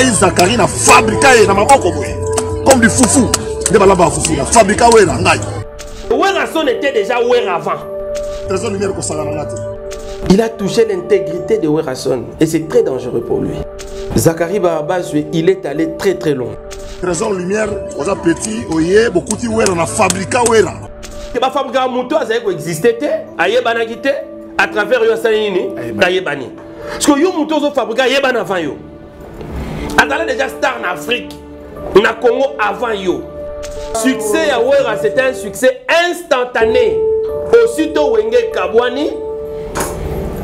ngai Zakari na fabrica et na maboko boye comme du foufou de balaba foufou na fabrica ouais na ngai Werason était déjà Wera avant. Trésor Lumière ko sala na Il a touché l'intégrité de Werason et c'est très dangereux pour lui. Zakari Barabas, il est allé très très loin. Trésor Lumière, aux petits, oye, beaucoup de Wera na fabrica Wera. La fabrica moto a existé, ayebana quitté à travers yo sanini, ayebani. Parce que yo moto zo fabrica ayebana avant yo. Attendez déjà star en Afrique, na Congo avant yo. Succès à Wera, c'était un succès instantané. Aussitôt Wenge Kabwani,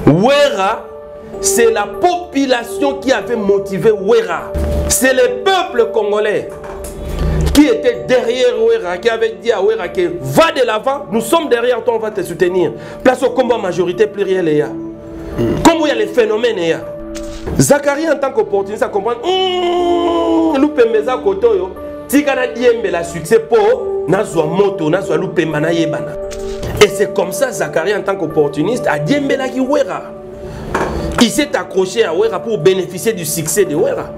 Wera, c'est la population qui avait motivé Wera. C'est le peuple congolais qui était derrière Wera, qui avait dit à Wera que va de l'avant, nous sommes derrière toi, on va te soutenir. Place au combat majorité plurielle. Comme il y a les phénomènes. Zakari en tant qu'opportuniste, ça comprend. Loupemeza Kotoyo, Tigana Diembe la succès pour Nazwa Moto, Nazwa Loupemana Yebana. Et c'est comme ça Zakari en tant qu'opportuniste a Diembe la Wera. Il s'est accroché à Wera pour bénéficier du succès de Wera.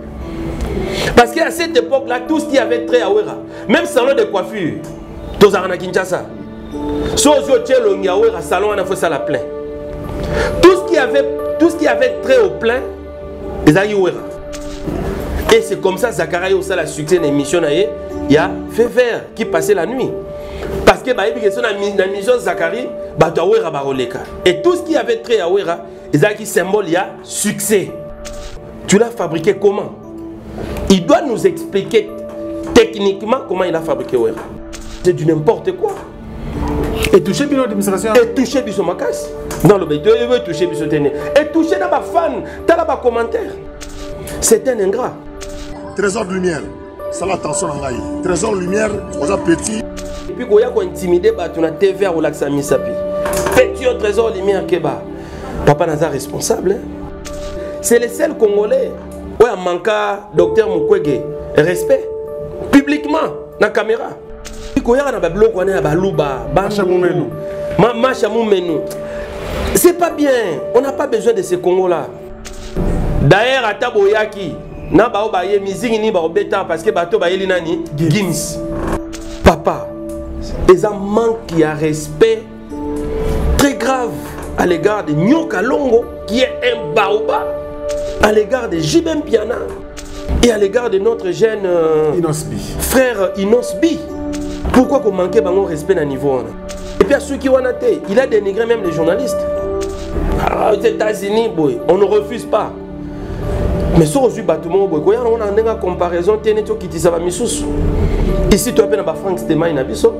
Parce qu'à cette époque-là, tout ce qui avait trait à Wera, même salon de coiffure, Tozarana Kinshasa, Sozo Tchelongi à Wera, salon on a fait ça la plein. Tout ce qui avait trait au plein, ils ont eu Wera. Et c'est comme ça Zakari a la succès de l'émission. Il y a Fait Vert qui passait la nuit. Parce que la mission Zakari, et tout ce qui avait trait à Wera, ils ont qui symbole, il y a succès. Tu l'as fabriqué comment? Il doit nous expliquer techniquement comment il a fabriqué Wera. C'est du n'importe quoi. Et toucher Bilo d'administration. Et toucher Biso Makas. Dans le béton, il veut toucher Biso Téné. Et toucher dans ma fan, dans la commentaire. C'est un ingrat. Trésor Lumière, ça l'attention en gaï. Trésor Lumière, aux petits. Et puis, quand il y a intimidé, tu as TV à Olaxa Misapi. Petit au Trésor Lumière, Keba. Papa Naza responsable. C'est le seul Congolais. Ouais, manca docteur Mukwege. Respect. Publiquement, dans la caméra. C'est pas bien. On n'a pas besoin de ces Congos-là. D'ailleurs, à Taboyaki, na ba obaye musique ni ba obeta parce que bato ba yeli nani Gims. Papa, ils ont manqué à respect très grave à l'égard de Nyoka Longo qui est un baoba, à l'égard de Jibem Piana et à l'égard de notre jeune frère Inosbi. Pourquoi qu'on manquait de respect à niveau? Et puis à ceux qui ont été, il a dénigré même les journalistes. Aux États-Unis, on ne refuse pas. Mais si on a une comparaison, ici tu as un Frank Stema Inabiso,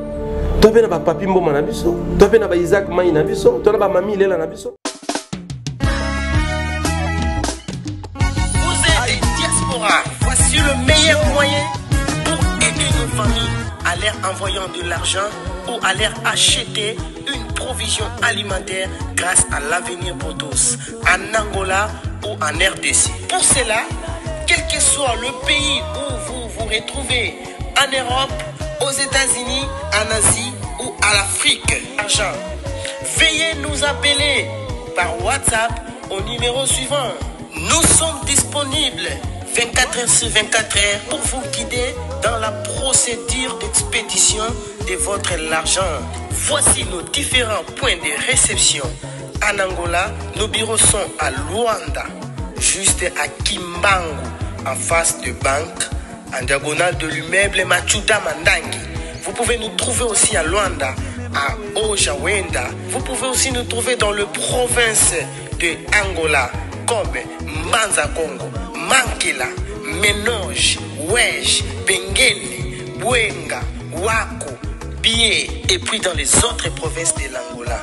tu as un Papi Mboma Nabiso, tu as un Isaac Maï Nabiso, tu as un Mami Lela Nabiso. Vous êtes diaspora, voici le meilleur moyen pour aider nos familles à leur envoyant de l'argent ou à leur acheter une provision alimentaire grâce à l'avenir pour tous, en Angola ou en RDC. Pour cela, quel que soit le pays où vous vous retrouvez, en Europe, aux États-Unis, en Asie ou à l'Afrique, argent, veuillez nous appeler par WhatsApp au numéro suivant. Nous sommes disponibles 24 heures sur 24 heures pour vous guider dans la procédure d'expédition de votre argent. Voici nos différents points de réception. En Angola, nos bureaux sont à Luanda, juste à Kimbangu, en face de banque, en diagonale de l'immeuble Machuda Mandangi. Vous pouvez nous trouver aussi à Luanda, à Ojawenda. Vous pouvez aussi nous trouver dans le province de Angola, comme Mbanza Congo, Mankela, Menoge, Wej, Bengele, Bwenga, Wako, Bié, et puis dans les autres provinces de l'Angola.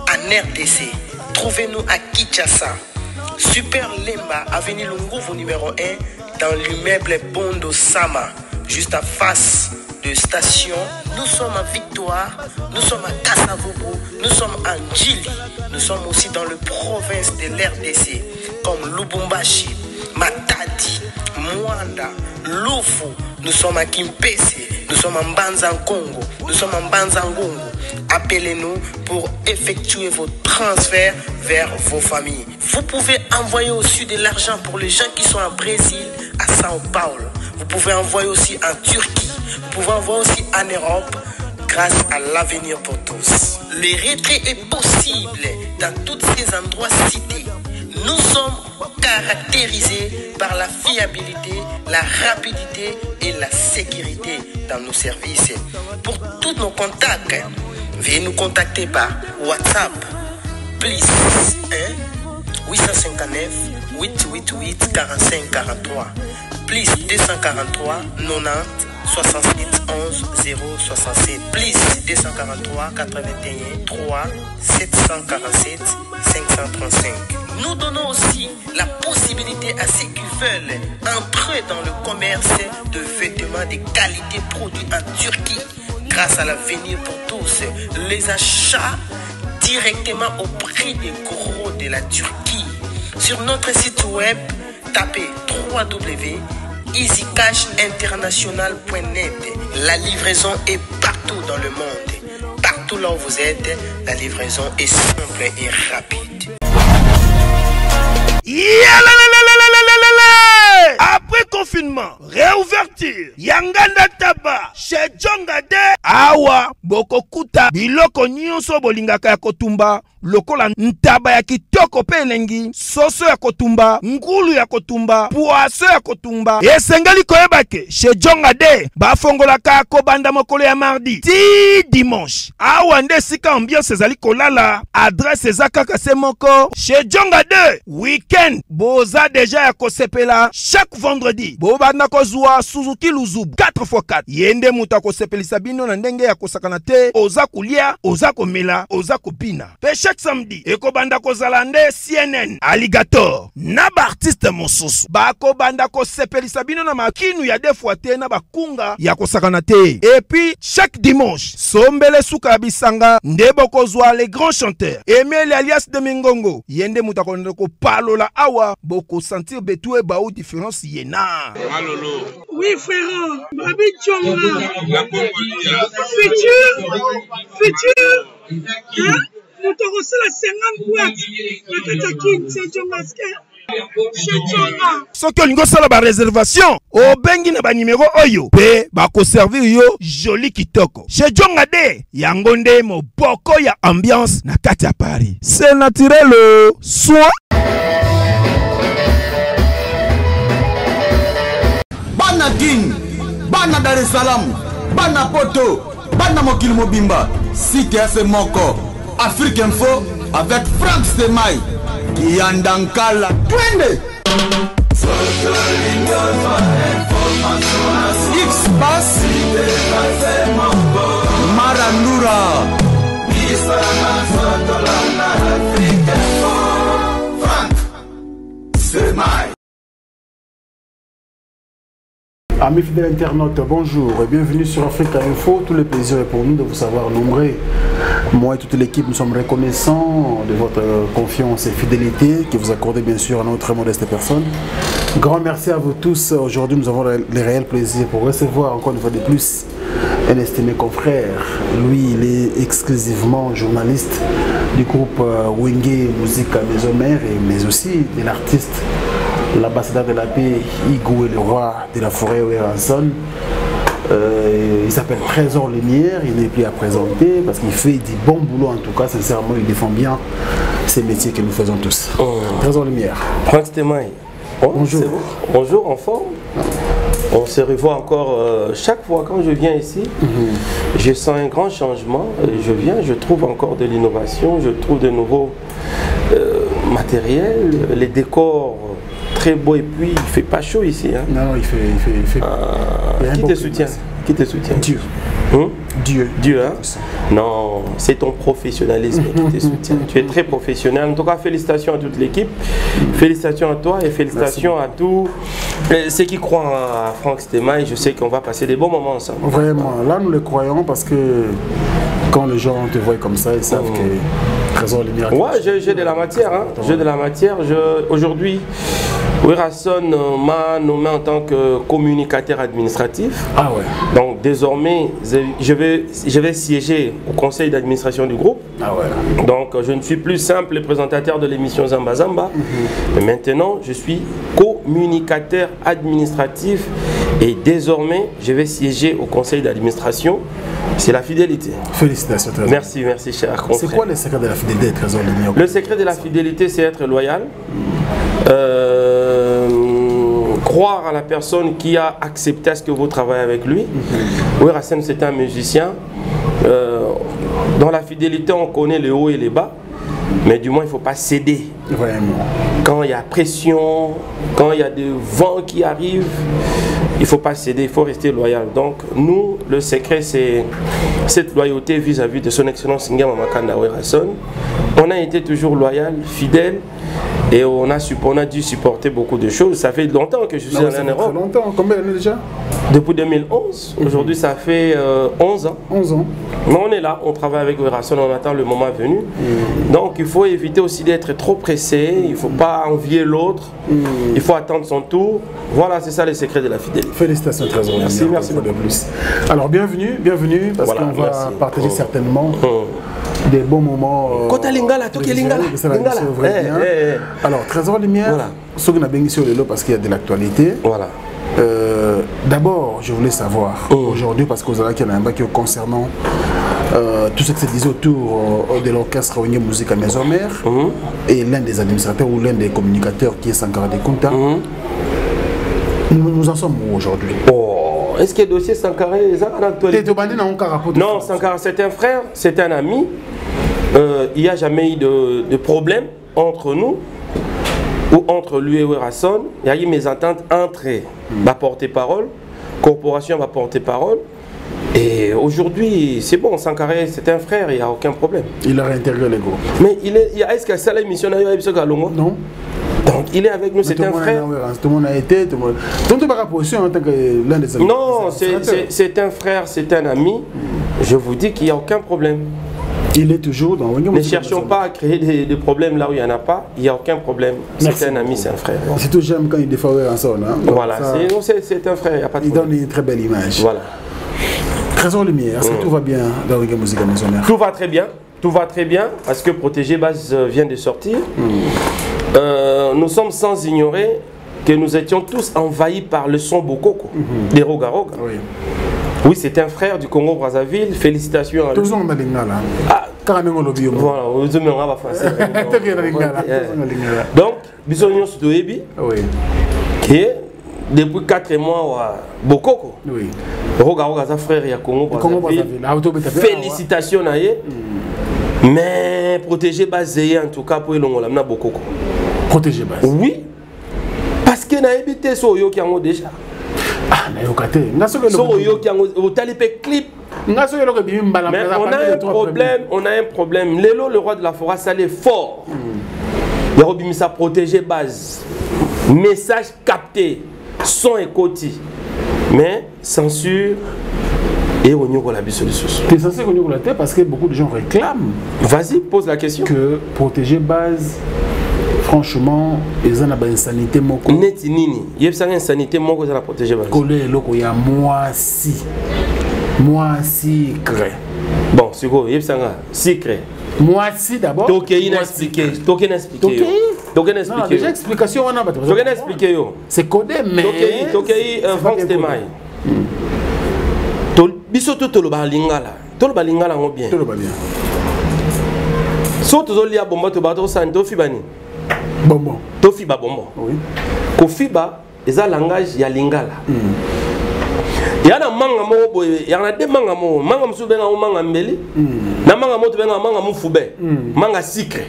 En RDC, trouvez-nous à Kinshasa, Super Lemba, avenue Lunguvu numéro 1, dans l'immeuble Bondo Sama, juste en face de station. Nous sommes à Victoire, nous sommes à Kasavubu, nous sommes à Djili, nous sommes aussi dans le province de l'RDC, comme Lubumbashi, Matadi, Mwanda, Lufu, nous sommes à Kimpese, nous sommes en Banza Congo, nous sommes en Banza Ngongo, appelez-nous pour effectuer vos transferts vers vos familles. Vous pouvez envoyer aussi de l'argent pour les gens qui sont au Brésil, à Sao Paulo. Vous pouvez envoyer aussi en Turquie. Vous pouvez envoyer aussi en Europe grâce à l'avenir pour tous. Le retrait est possible dans tous ces endroits cités. Nous sommes caractérisés par la fiabilité, la rapidité et la sécurité dans nos services. Pour tous nos contacts, veuillez nous contacter par WhatsApp plus 1 859 888 45 43 plus 243 90 68 11 067 plus 243 81 3 747 535. Nous donnons aussi la possibilité à ceux qui veulent entrer dans le commerce de vêtements de qualité produits en Turquie. Grâce à l'avenir pour tous, les achats directement au prix des gros de la Turquie. Sur notre site web, tapez www.easycashinternational.net. La livraison est partout dans le monde. Partout là où vous êtes, la livraison est simple et rapide. Après confinement, réouverture, Yanganda Taba, chez Djongade, Awa, Bokokuta, Biloko Nyonso Bolingaka ya Kotumba, lokola ntaba ya kitoko pe elengi, soso ya kotumba, ngulu ya kotumba, poaso ya kotumba. Esengeli koyebake, chez Djongade, bafongolaka kobanda mokolo ya mardi, ti dimanche. Awa nde sika ambiance ezali kolala, adresse ezaka se moko, chez Djongade, weekend, boza deja ya kosepela, chaque vendredi, bobanda kozwa Suzuki Luzub 4x4. Yende muta kosepelisa bino na ndenge ya kosakana te, oza kulia, oza komela, oza kopina. Pe chaque samedi, ekobanda kozalande CNN, Alligator, na ba artiste mosusu. Bako banda kosepelisa bino na makinu ya defwa te na bakunga ya kosakana te. Et puis, chaque dimanche, sombele suka bisanga, ndebo kozwa les grands chanteurs. Emile alias de Mingongo, yende muta ko palola awa, boko sentir betue baou différence yena. Malolo. Oui, frère. Babi Tchonga. Futur. Hein? Nous te reçons la 50 boîtes. La Katakin, c'est Tchongaske. Soki olingo sala ba réservation o bengi na ba numéro oyo pe ba ko servir yo joli kitoko chez Djongade yango nde moboko ya ambiance na kati ya Paris. C'est naturel soin. Bana King, Bana Dar es Salaam, Bana Poto, Bana Mokil Mobimba, Site Moko, Afrique Info avec Franck Semaï, Kiandankala, Twende. X-Bass, Marandura, Franck Semaï. Amis fidèles internautes, bonjour et bienvenue sur Africa Info. Tout le plaisir est pour nous de vous savoir nombreux. Moi et toute l'équipe, nous sommes reconnaissants de votre confiance et fidélité que vous accordez bien sûr à notre modeste personne. Grand merci à vous tous. Aujourd'hui, nous avons le réel plaisir pour recevoir encore une fois de plus un estimé confrère. Lui, il est exclusivement journaliste du groupe Wenge Musique Maison Mère, mais aussi de l'artiste, l'ambassadeur de la paix, Igou et le roi de la forêt Weranson. Il s'appelle Trésor Lumière, il n'est plus à présenter parce qu'il fait du bon boulot en tout cas, sincèrement il défend bien ces métiers que nous faisons tous. Trésor Lumière. Franck Semaï. Bonjour. Bon. Bonjour, en forme. On se revoit encore chaque fois quand je viens ici. Je sens un grand changement. Je viens, je trouve encore de l'innovation, je trouve de nouveaux matériels, les décors très beaux et puis il fait pas chaud ici. Hein. Non, il fait qui te soutient? Qui te soutient? Dieu. Dieu. Dieu, hein? Non, c'est ton professionnalisme qui te soutient. Tu es très professionnel. En tout cas, félicitations à toute l'équipe. Félicitations à toi et félicitations à tous ceux qui croient à Franck Semaï. Je sais qu'on va passer des bons moments ensemble. Vraiment, là nous le croyons parce que quand les gens te voient comme ça, ils savent que Trésor Lumière. Ouais, j'ai de la matière. Hein. J'ai de la matière. Aujourd'hui, Werason m'a nommé en tant que communicateur administratif. Ah ouais. Donc désormais, je vais siéger au conseil d'administration du groupe. Ah ouais. Donc je ne suis plus simple présentateur de l'émission Zamba Zamba. Mais maintenant, je suis communicateur administratif et désormais, je vais siéger au conseil d'administration. C'est la fidélité. Félicitations, Trésor. Merci, merci, cher confrère. C'est quoi le secret de la fidélité, Trésor Lumière? Le secret de la fidélité, c'est être loyal. Croire à la personne qui a accepté à ce que vous travaillez avec lui. Oui, Racine, c'est un musicien. Dans la fidélité, on connaît les hauts et les bas. Mais du moins, il ne faut pas céder. Vraiment. Quand il y a pression, quand il y a des vents qui arrivent, il ne faut pas céder, il faut rester loyal. Donc, nous, le secret, c'est cette loyauté vis-à-vis de son excellence Ngema Makanda Werason. On a été toujours loyal, fidèle, et on a dû supporter beaucoup de choses. Ça fait longtemps que je suis en Europe. Ça fait très longtemps. Combien d'années déjà? Depuis 2011. Aujourd'hui, ça fait 11 ans. 11 ans. Mais on est là, on travaille avec Werason, on attend le moment venu. Donc, il faut éviter aussi d'être trop pressé. Il ne faut pas envier l'autre. Il faut attendre son tour. Voilà, c'est ça le secret de la fidélité. Félicitations, Trésor. Merci, merci beaucoup de plus. Alors, bienvenue, parce voilà, qu'on va partager certainement des bons moments. Côté Lingala, tout est Lingala. Alors, Trésor Lumière, voilà. Ce qu'on a béni sur le lot parce qu'il y a de l'actualité. Voilà. D'abord, je voulais savoir aujourd'hui, parce qu'aux Alaki, il y a un bac concernant tout ce qui se disait autour de l'orchestre Onye Musique à Maison Mère et l'un des administrateurs ou l'un des communicateurs qui est Sankara de Kunta. Nous en sommes où aujourd'hui? Est-ce que le dossier Sankara est en actualité? Non, Sankara c'est un frère, c'est un ami. Il n'y a jamais eu de problème entre nous ou entre lui et Werason. Il y a eu mes ententes entre ma porte-parole, corporation va porter parole. Et aujourd'hui, c'est bon, Sankara c'est un frère, il n'y a aucun problème. Il a réintégré les groupes. Mais est-ce que ça l'a émission Non. Donc il est avec nous, c'est un frère. Tout le monde a été, tout le monde. Donc tu n'as pas position en tant que l'un des amis. Non, c'est un frère, c'est un ami. Je vous dis qu'il n'y a aucun problème. Il est toujours dans... Ne cherchons pas à créer des problèmes là où il n'y en a pas. Il n'y a aucun problème. C'est un ami, c'est un frère. C'est tout j'aime quand il défend Werason. Voilà, c'est un frère, il n'y a pas de problème. Il donne une très belle image. Voilà. Trésor Lumière, est-ce que tout va bien dans le Musique à Maison Mère? Tout va très bien. Tout va très bien parce que Protégé Base vient de sortir. Nous sommes sans ignorer que nous étions tous envahis par le son Bokoko, des Roga Roga. Oui, c'est un frère du Congo-Brazzaville. Félicitations à lui. Tous on a l'ingala. Voilà, on va français. Donc, bisogno sur Ebi, qui est depuis 4 mois Bokoko. Oui. Roga Roga, sa frère, il y a Congo-Brazzaville. Félicitations à lui. Mais Protégé Base, en tout cas, pour Elongola, na Bokoko. Protégé Base. Oui. Parce que na évité so yo qui en déjà. Ah, na yo kate. So yo qui en talipé clip. Mais on a un problème. Lélo, le roi de la forêt, ça l'est fort. Il a remis sa Protégé Base. Message capté. Son et côté. Mais censure. Et on y a la bisolution. Tu es censé qu'on y a la tête parce que beaucoup de gens réclament. Vas-y, pose la question. Que Protégé Base, franchement, ils ont une insanité. Neti nini. Il y a une insanité, moi, que ça la Protégé Base. Il y a moi si cré. Bon, c'est quoi? Il y a un secret. Moi si d'abord. Toké inexpliqué. Toké inexpliqué. Toké inexpliqué. Non, déjà explication on a pas. Toké inexpliqué. C'est codé mais. Toké Franck Stemay. Biso tout le balingala. Tout le balingala on bien. Tout le balingala. So to lia bomba to bato santo fibani. Bombo. To fiba bombo. Oui. Ko fiba eza langage ya lingala. Yana manga mo boye, yana de manga mo, manga msube nga manga mbeli. Na manga mo to benga manga mufube. Manga secret.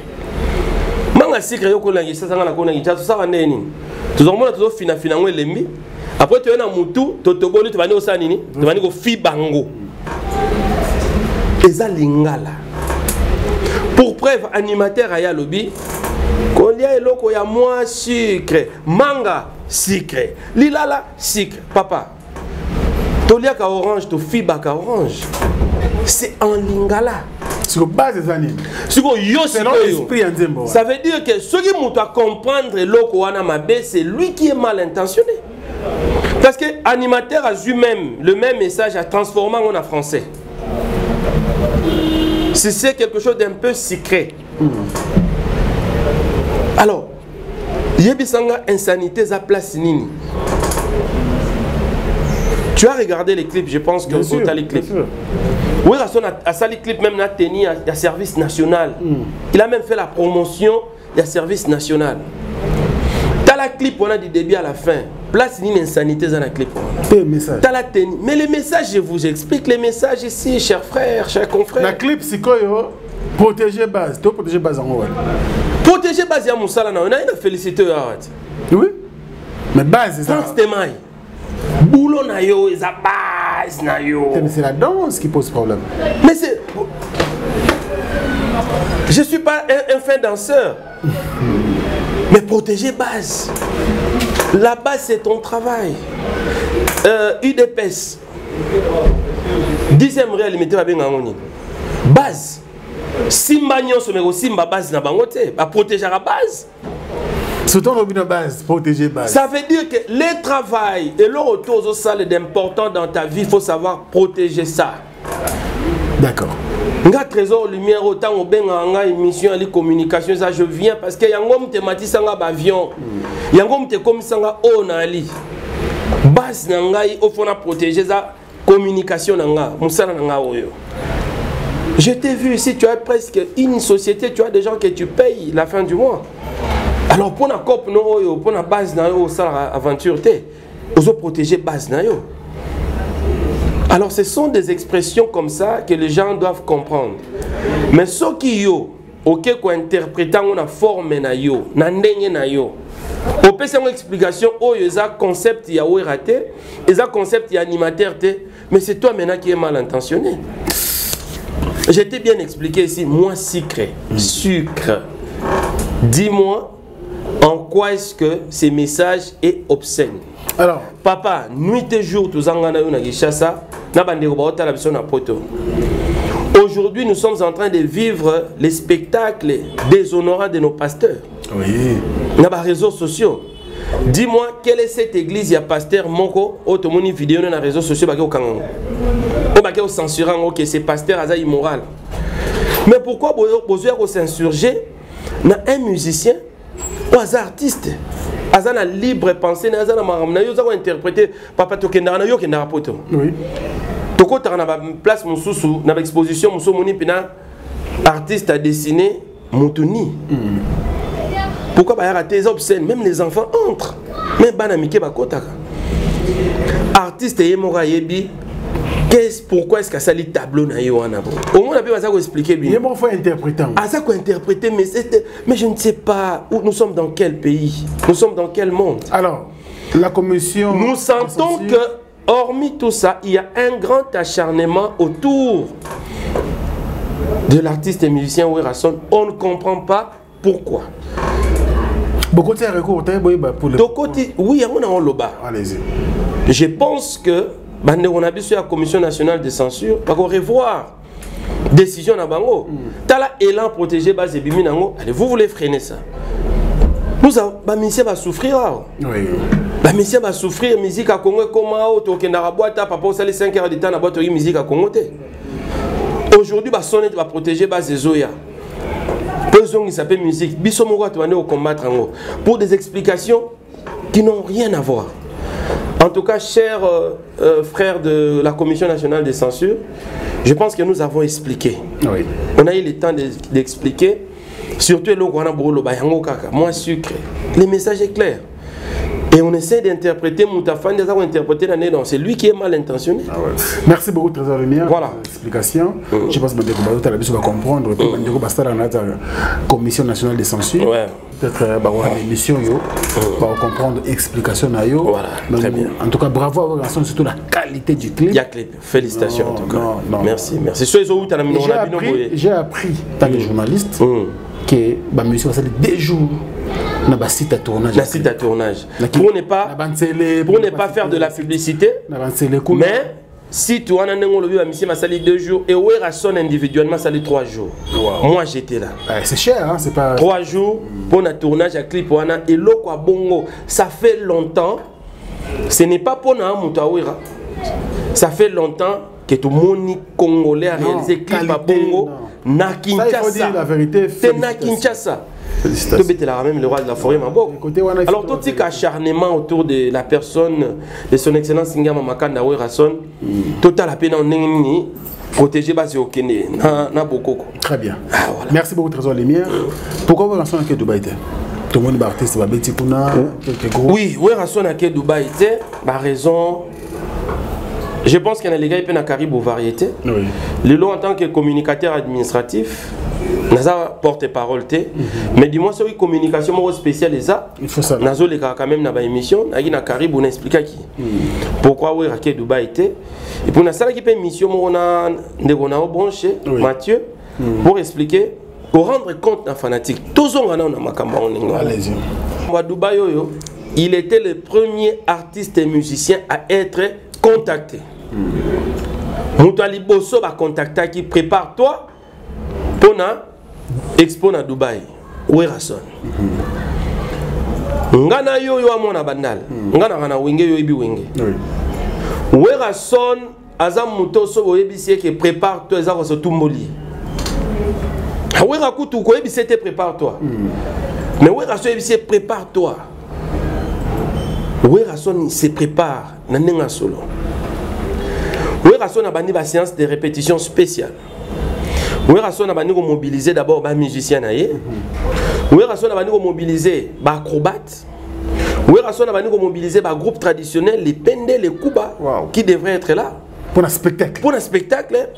Manga secret yoko langi sasa ngana kona ngita so sa ndeni. Tuzomona tuzo fina ngwe lembi. Après tu es dans Moutou, tu vas au Sanini, tu vas au Fibango. Eza lingala. Pour preuve, animateur à Yalobi, qu'on y a loko ya moi sucre, manga sucre, lilala sucre. Papa, tu lia ka orange, tu fiba ka orange. C'est en lingala. Sur base des années. Ça veut dire que ce qui m'a à comprendre c'est lui qui est mal intentionné. Parce que l'animateur a eu même le même message à transformer en français. Si c'est quelque chose d'un peu secret. Alors, Yebisanga insanité za place nini. Tu as regardé les clips, je pense que tu as les clips. Oui, a sali clip même na teni à service national. Il a même fait la promotion du service national. T'as la clip, on a du début à la fin. Place une insanité dans la clip. T'as la teni. Mais les messages, je vous explique les messages ici, chers frères, chers confrères. La clip, c'est quoi? Protéger base. Tu protéger base en haut. Protéger base, il y a Moussala. On a une félicité. Oui. Mais base, c'est ça. Boulot na yo, et ça base na yo. Mais c'est la danse qui pose problème. Mais c'est... Je ne suis pas un fin danseur. Mais protéger base. La base, c'est ton travail. UDPS. 10e réalité, base. Simba nyonso mais simba base na bangote, à protéger la base. Surtout la base, protéger base. Ça veut dire que le travail et le retour aux salles d'important dans ta vie, il faut savoir protéger ça. D'accord. Nga trésor lumière autant au benga émission à la communication ça je viens parce que yangom thématique sanga avion. Yangom te comme sanga onali. Base na ngai au fond à protéger ça communication na nga, musala na nga oyo. Je t'ai vu ici, tu as presque une société, tu as des gens que tu payes la fin du mois. Alors pour la COP, pour la base, aventure, vous protéger base. Alors ce sont des expressions comme ça que les gens doivent comprendre. Mais ce qui yo, ok, quoi interpréter une forme na yo, na ndenge na yo. On peut faire une explication, oh, il y a un concept, il y a raté, il y a un concept, il y a animateur, mais c'est toi maintenant qui es mal intentionné. J'ai été bien expliqué ici, moi sucre. Dis-moi en quoi est-ce que ces messages est obscène. Alors, papa, nuit et jour, tous en gagnant une guichassa, n'a pas de robot à la version à poto. Aujourd'hui, nous sommes en train de vivre les spectacles déshonorants de nos pasteurs. Oui. N'a pas réseaux sociaux. Dis-moi, quelle est cette église, il y a pasteur Moko, automoni vidéo dans les réseaux sociaux, au Kango. Au censurant, ok, c'est pasteur Aza immoral. Mais pourquoi vous s'insurger dans un musicien ou un artiste? Aza na libre pensée, Aza na maramna, yo za interpréter papa tokenda na yo kenda poto. Oui. Toko ta na place mususu na exposition muso moni pina artiste a dessiné Moutoni. Pourquoi bah rater les obscènes? Même les enfants entrent. Même banamike bakotaka. Artiste yemora yebi. Pourquoi est-ce que ça lit tableau na yo anabo? Au moins on a pu ça expliquer lui. Il faut interpréter. Ah ça quoi interpréter mais je ne sais pas où nous sommes, dans quel pays, nous sommes dans quel monde. Alors la commission. Nous sentons que hormis tout ça, il y a un grand acharnement autour de l'artiste et musicien Werrason. On ne comprend pas pourquoi. Beaucoup de recours pour le. Oui, on a loba. Allez-y. Je pense que on a vu sur la Commission nationale de censure, pour revoir décision na bango. Tala élan protégé base bimi nango. Allez, vous voulez freiner ça? Nous avons monsieur va souffrir. Oui. Monsieur va souffrir musique à Congo comment auto que na boîte papa ça les 5 heures de temps na boîte musique à Congo. Aujourd'hui ba sonner va protéger base Zoya. Besoin qui s'appelle musique. Biso moko tu va combattre ngo pour des explications qui n'ont rien à voir. En tout cas, chers frères de la Commission nationale de censure, je pense que nous avons expliqué. Oui. On a eu le temps d'expliquer. Surtout le moi sucre. Le message est clair. Et on essaie d'interpréter Moutafan, c'est lui qui est mal intentionné. Ah ouais. Merci beaucoup, Trésor Lumière. Voilà. Explication. Je pense que tu vas comprendre. La Commission nationale de censure. Ouais. Peut-être l'émission, pour comprendre l'explication. Voilà, très bien. En tout cas, bravo à vous, surtout la qualité du clip. Il y a clip. Félicitations en tout cas. Merci, merci. J'ai appris, tant que journaliste, que la musique va s'aller des jours. Un site à tournage. Un site à tournage. Pour ne pas faire de la publicité, mais si tu as un engolo mission m'a sali 2 jours et Wera Son individuellement sali 3 jours. Wow. Moi j'étais là. C'est cher hein, c'est pas 3 jours pour un tournage à clip wana et loko bongo, ça fait longtemps. Ce n'est pas pour na Moutawera. Ça fait longtemps que tout le monde congolais a réalisé clip à bongo na Kinshasa. Ça, il faut dire la vérité. C'est na Kinshasa. Tu la même le roi de la forêt Mabok. Alors tout petit acharnement autour de la personne de son excellence Ngama Makanda Wera Son, total la peine en nini protéger base au Kenya na bokoko. Très bien. Ah, voilà. Merci beaucoup Trésor Lumière. Pourquoi Wera Son à Dubaï? Tout le monde est artiste va bêti kuna quelques gros. Oui, Wera Son à Dubaï, par raison. Je pense qu'il y a des gars qui peuvent Caribou variété. Oui. Le lot en tant que communicateur administratif, Naza porte-parole, mais dis-moi sur une communication spéciale, il faut ça. Nazo les quand même dans la émission, na Caribou on explique qui. Pourquoi oui Raké Dubaï était. Et pour la salle qui fait mission, on a branché Mathieu pour expliquer, pour rendre compte d'un fanatique. Tous on a makamba on allez-y. Moi Dubaï il était le premier artiste et musicien à être contacté. Moutali Bosso va contacter qui prépare-toi pour na expo na Dubaï. Wera Son. Ngana yo amona bandal. Ngana wenge yo ibi wenge. Wera Son azam muto so boyebisie que prépare-toi za ko tumboli. Wera kutu ko yebise te prépare-toi. Mais Wera Son yebise prépare-toi. Wera Son se prépare na nenga solo. Wera Son a bandi ba séance de répétition spéciale. Wera Son a bandi ko mobiliser d'abord ba musicien naie. Wera Son a bandi ko mobiliser ba acrobate. Wera Son a bandi ko mobiliser ba groupe traditionnel les Pende les Kuba qui devraient être là pour un spectacle. Pour un spectacle.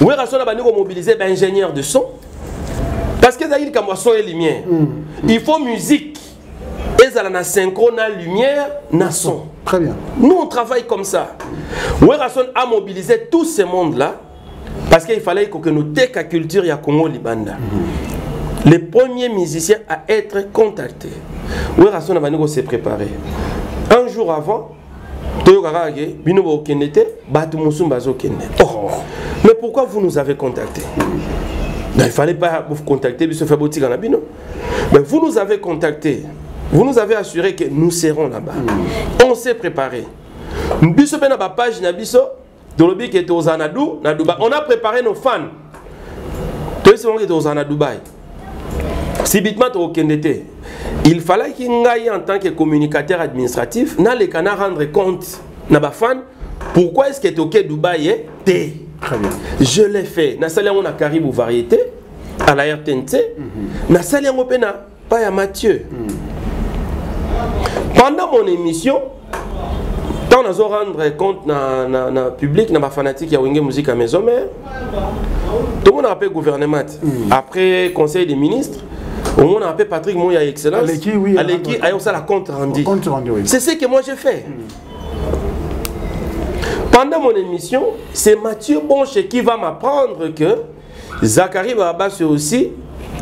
Wera Son a bandi ko mobiliser ba ingénieur de son parce que Zahir comme son et lumière. Il faut musique. Et ça na synchrone na lumière na son. Très bien. Nous on travaille comme ça. Wera Son a mobilisé tout ce monde là parce qu'il fallait que nous teka culture ya Congo Libanda. Les premiers musiciens à être contactés. Wera Son a s'est préparé. Un jour avant, Toyokarage, Binobo Kenete, Batu Musumba Zo Kene. Oh, mais pourquoi vous nous avez contactés? Il ne fallait pas vous contacter, mais vous nous avez contactés. Vous nous avez assuré que nous serons là-bas. On s'est préparé. On a préparé nos fans. Il fallait qu'il y ait en tant que communicateur administratif, n'a les canards rendre compte na ba fan pourquoi est-ce que Toké Dubaï est T. Très bien. Je l'ai fait. Na salé on a Caribou variété à la RTNC. Na salé on pena pas à Mathieu. Pendant mon émission, quand on a rendre compte na public na ba fanatique ya wenge musique à maison mais tout le monde a appelé gouvernement. Après conseil des ministres, au monde a appelé Patrick Moya excellence. Aleki oui. Aleki a eu ça la compte rendu. Oui. C'est ce que moi j'ai fait. Pendant mon émission, c'est Mathieu Bonche qui va m'apprendre que Zachary Babas aussi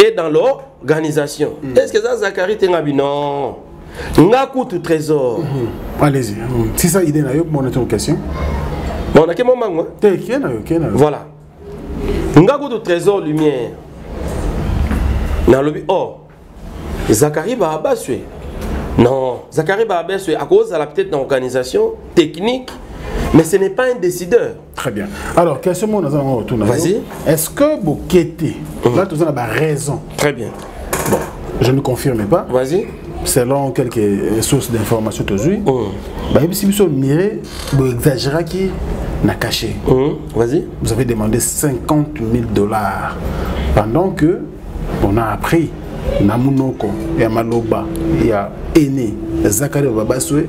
est dans l'organisation. Est-ce que ça Zachary Tengabi? Non. Ngaku tout trésor. Allez-y. Si ça idée na yo mon question. Bon, on a quel moment moi? Voilà. Ngaku tout trésor lumière. Dans le oh. Zachary Babas non, Zachary Babas à cause de la peut-être dans l'organisation technique. Mais ce n'est pas un décideur. Très bien. Alors, question nous allons retourner. Vas-y. Est-ce que Bokete, là, tu as raison? Très bien. Bon, je ne confirme pas. Vas-y. Selon quelques sources d'informations aujourd'hui, si vous mirez, vous exagérez qui n'a caché. Vas-y. Vous avez demandé 50 000 $. Pendant que on a appris Namunoko et Maloba et à Aîné Zachary Babaswe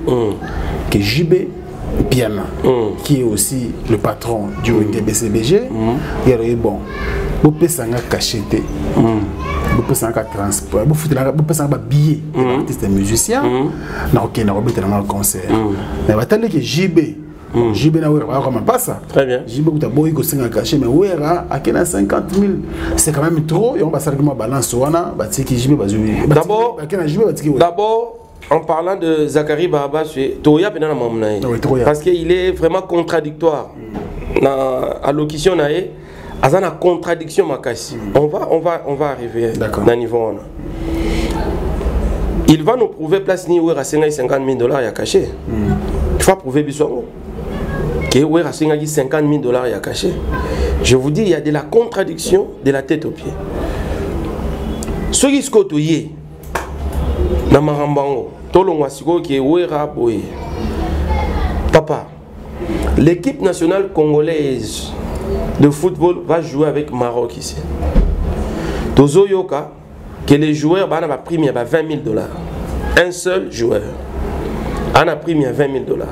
que JB Piana, qui est aussi le patron du ONTBCBG, il y a eu bon, vous pouvez s'en cacher, vous pouvez s'en transport, vous pouvez s'en billet artiste et musicien, n'a aucun concert. Mais va que JB, JB n'a pas ça. Très bien. JB vous avez beau s'en cacher, mais où est à 50 000, c'est quand même trop et on va s'arrêter balance wana, bah c'est que JB va jouer. D'abord, en parlant de Zakari Baba, parce qu'il est vraiment contradictoire. À l'occasion, il y a une contradiction. On va arriver à un niveau. Il va nous prouver place ni à 50 000 $ à caché. Il faut prouver que à 50 000 $ à caché. Je vous dis, il y a de la contradiction de la tête aux pieds. Ce qui est papa, l'équipe nationale congolaise de football va jouer avec Maroc ici. Tozo Yoka, que les joueurs ont pris 20 000 $. Un seul joueur a pris 20 000 $.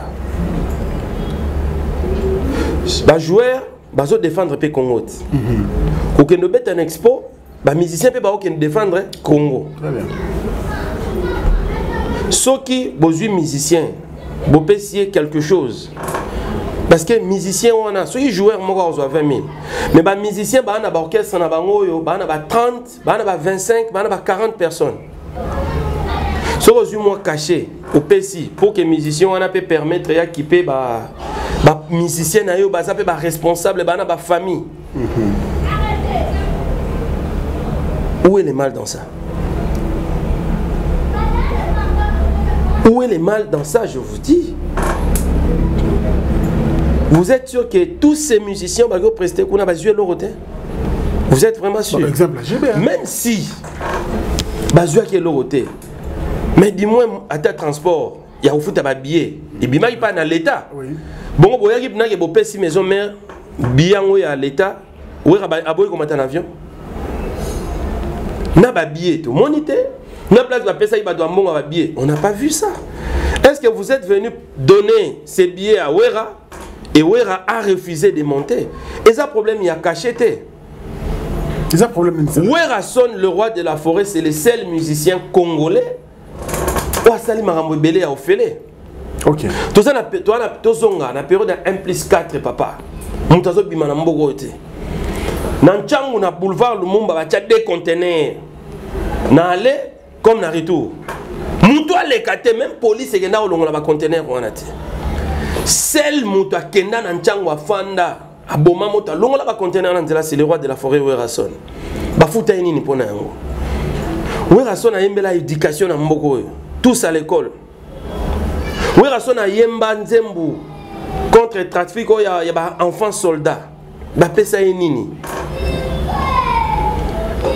Les joueurs vont défendre le Congo. Quand on met un expo, les musiciens peuvent défendre le Congo. Très bien. Ceux qui sont musiciens, ils peuvent essayer quelque chose. Parce que les musiciens, ceux qui jouent 20 000. Mais les musiciens, ils ont un orchestre, ils ont 30, 25, 40 personnes. Ceux qui sont cachés au PSI, pour que les musiciens puissent permettre d'équiper les musiciens, les responsables, les familles. Où est le mal dans ça? Où est le mal dans ça, je vous dis? Vous êtes sûr que tous ces musiciens vont prester qu'on a joué leur côté? Vous êtes vraiment sûr? Par exemple, même si Bazouak est leur côté, mais dis-moi à ta transport, il y a un foot à billet, et bien il pas dans l'État. Bon, vous voyez qu'il y a des maison mère, bien à l'État, où est-ce comme un avion? Na ba billet tout monité, na place la pesa iba doit mon billet. On n'a pas vu ça. Est-ce que vous êtes venu donner ces billets à Wera et Wera a refusé de monter? Et ça problème il y a caché. Wera Son, le roi de la forêt, c'est le seul musicien congolais. Ou Sali Marambo Belé a offert. OK. Tout ça na zonga na période 1+4 papa. Mutazo bimana mbogo te. Nanchangu na boulevard Lumumba ba des conteneurs. Na aller comme na retour. Muto alekate même police et na olongola ba conteneur wana te. Seul muto akenda nanchangu afanda aboma moto longola ba conteneur na nzela c'est le roi de la forêt Wera Son. Ba futa nini pona yango. Wera Son a yembela éducation na mboko yo. Tous à l'école. Wera Son a yemba nzembu contre le trafic il y a enfants soldats. Ba pesa nini.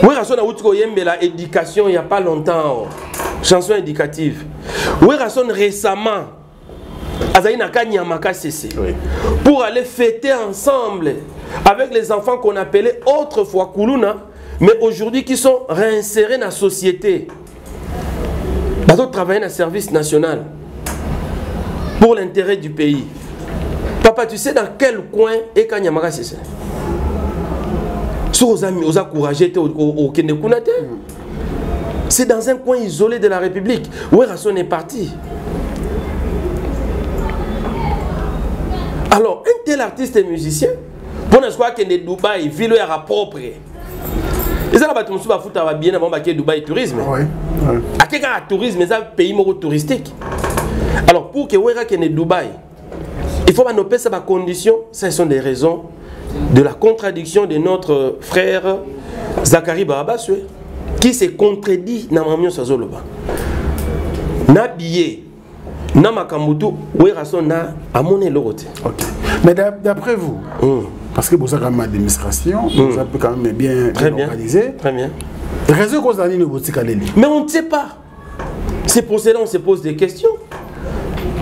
Oui, Rasson a eu l'éducation il n'y a pas longtemps. Chanson éducative. Oui, Rasson récemment, pour aller fêter ensemble avec les enfants qu'on appelait autrefois Koulouna, mais aujourd'hui qui sont réinsérés dans la société. Ils ont travaillé dans le service national pour l'intérêt du pays. Papa, tu sais dans quel coin est Kanyamaka c'est? C'est dans un coin isolé de la République où Rasson est parti. Alors, un tel artiste et musicien, pour ne pas que Dubaï, ville propre. Et ça, on va foutre bien avant que Dubaï tourisme. À quel cas tourisme, c'est un pays touristique. Alors, pour que Dubaï, il faut noter ces conditions, ce sont des raisons de la contradiction de notre frère Zakari Baba qui s'est contredit dans Mamio Sazoloba. Na billet, na makambutu, Wera Son na amone l'autre. OK. Mais d'après vous, parce que vous avez quand même l'administration, vous avez quand même bien organisé. Très bien. Raison cause d'année ne boutique à l'élite. Mais on ne sait pas. C'est pour cela qu'on se pose des questions.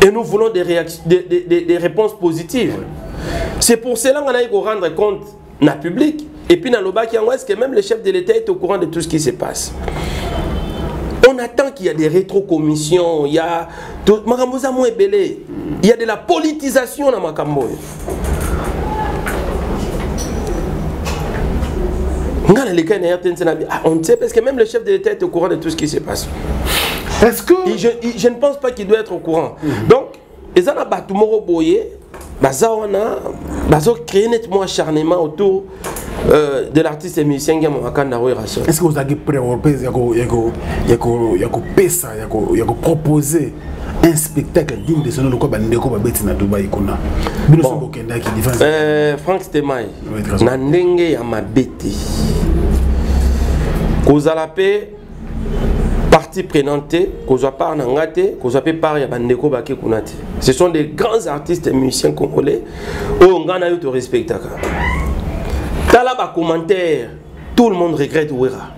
Et nous voulons des réponses positives. C'est pour cela qu'on a eu rendre compte dans le public. Et puis dans le bas, est-ce que même le chef de l'État est au courant de tout ce qui se passe? On attend qu'il y a des rétrocommissions, il y a de la politisation dans Makambo. On ne sait parce que même le chef de l'État est au courant de tout ce qui se passe. Est-ce que... je ne pense pas qu'il doit être au courant. Donc, ils ont battu Moro Boye, ils ont créé nettement un acharnement autour de l'artiste et musicien qui Wakanda Wera. Est-ce que vous avez prêt à proposer un spectacle digne de son nom comme Bandeko Babeti na Dubaï Kuna? Frank Stemai, Nandenge Yamabeti. Kozalape partie prenante, Kozapar Nangate, Kozapé par Yabandeko Bake Kunate. Ce sont des grands artistes et musiciens congolais. Oh, on a eu tout respect. Talaba commentaire, tout le monde regrette Wera.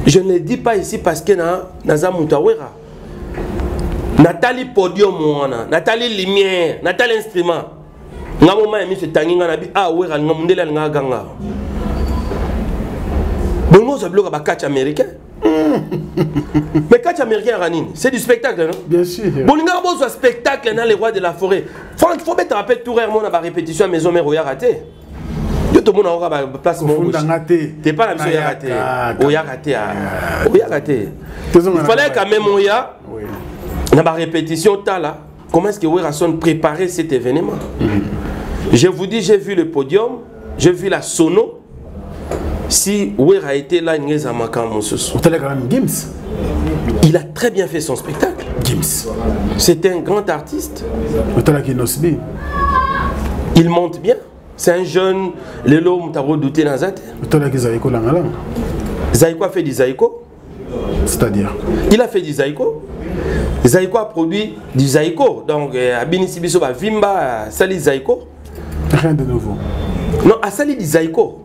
Je ne le dis pas ici parce que Naza Moutawera. Nathalie Podium, Nathalie Lumière, Nathalie Instrument. Namoma et M. Tanginga Nabi, ah Wera, Namundela Ngaganga. Bon, ça bloque à catch américain. Mais catch américain, c'est du spectacle, non? Bien sûr. Bon, il y a un spectacle dans les rois de la forêt. Franck, il faut mettre un peu tout rare, à répétition à maison, mais il y a raté. Tout le monde a une place. T'es pas la maison, il y a raté. Il y a raté. Il y a raté. Il fallait quand même, il y a une répétition. Comment est-ce que Werason préparait cet événement? Je vous dis, j'ai vu le podium, j'ai vu la sono. Si Wera a été là, il a très bien fait son spectacle. C'est un grand artiste. Il monte bien. C'est un jeune. Lelo Moutaro douté dans Zate. Zaïko a fait du Zaïko. C'est-à-dire? Il a fait du Zaïko. Zaïko a produit du Zaïko. Donc, Abini Sibiso va Vimba, Sali Zaïko. Rien de nouveau. Non, à Sali du Zaïko.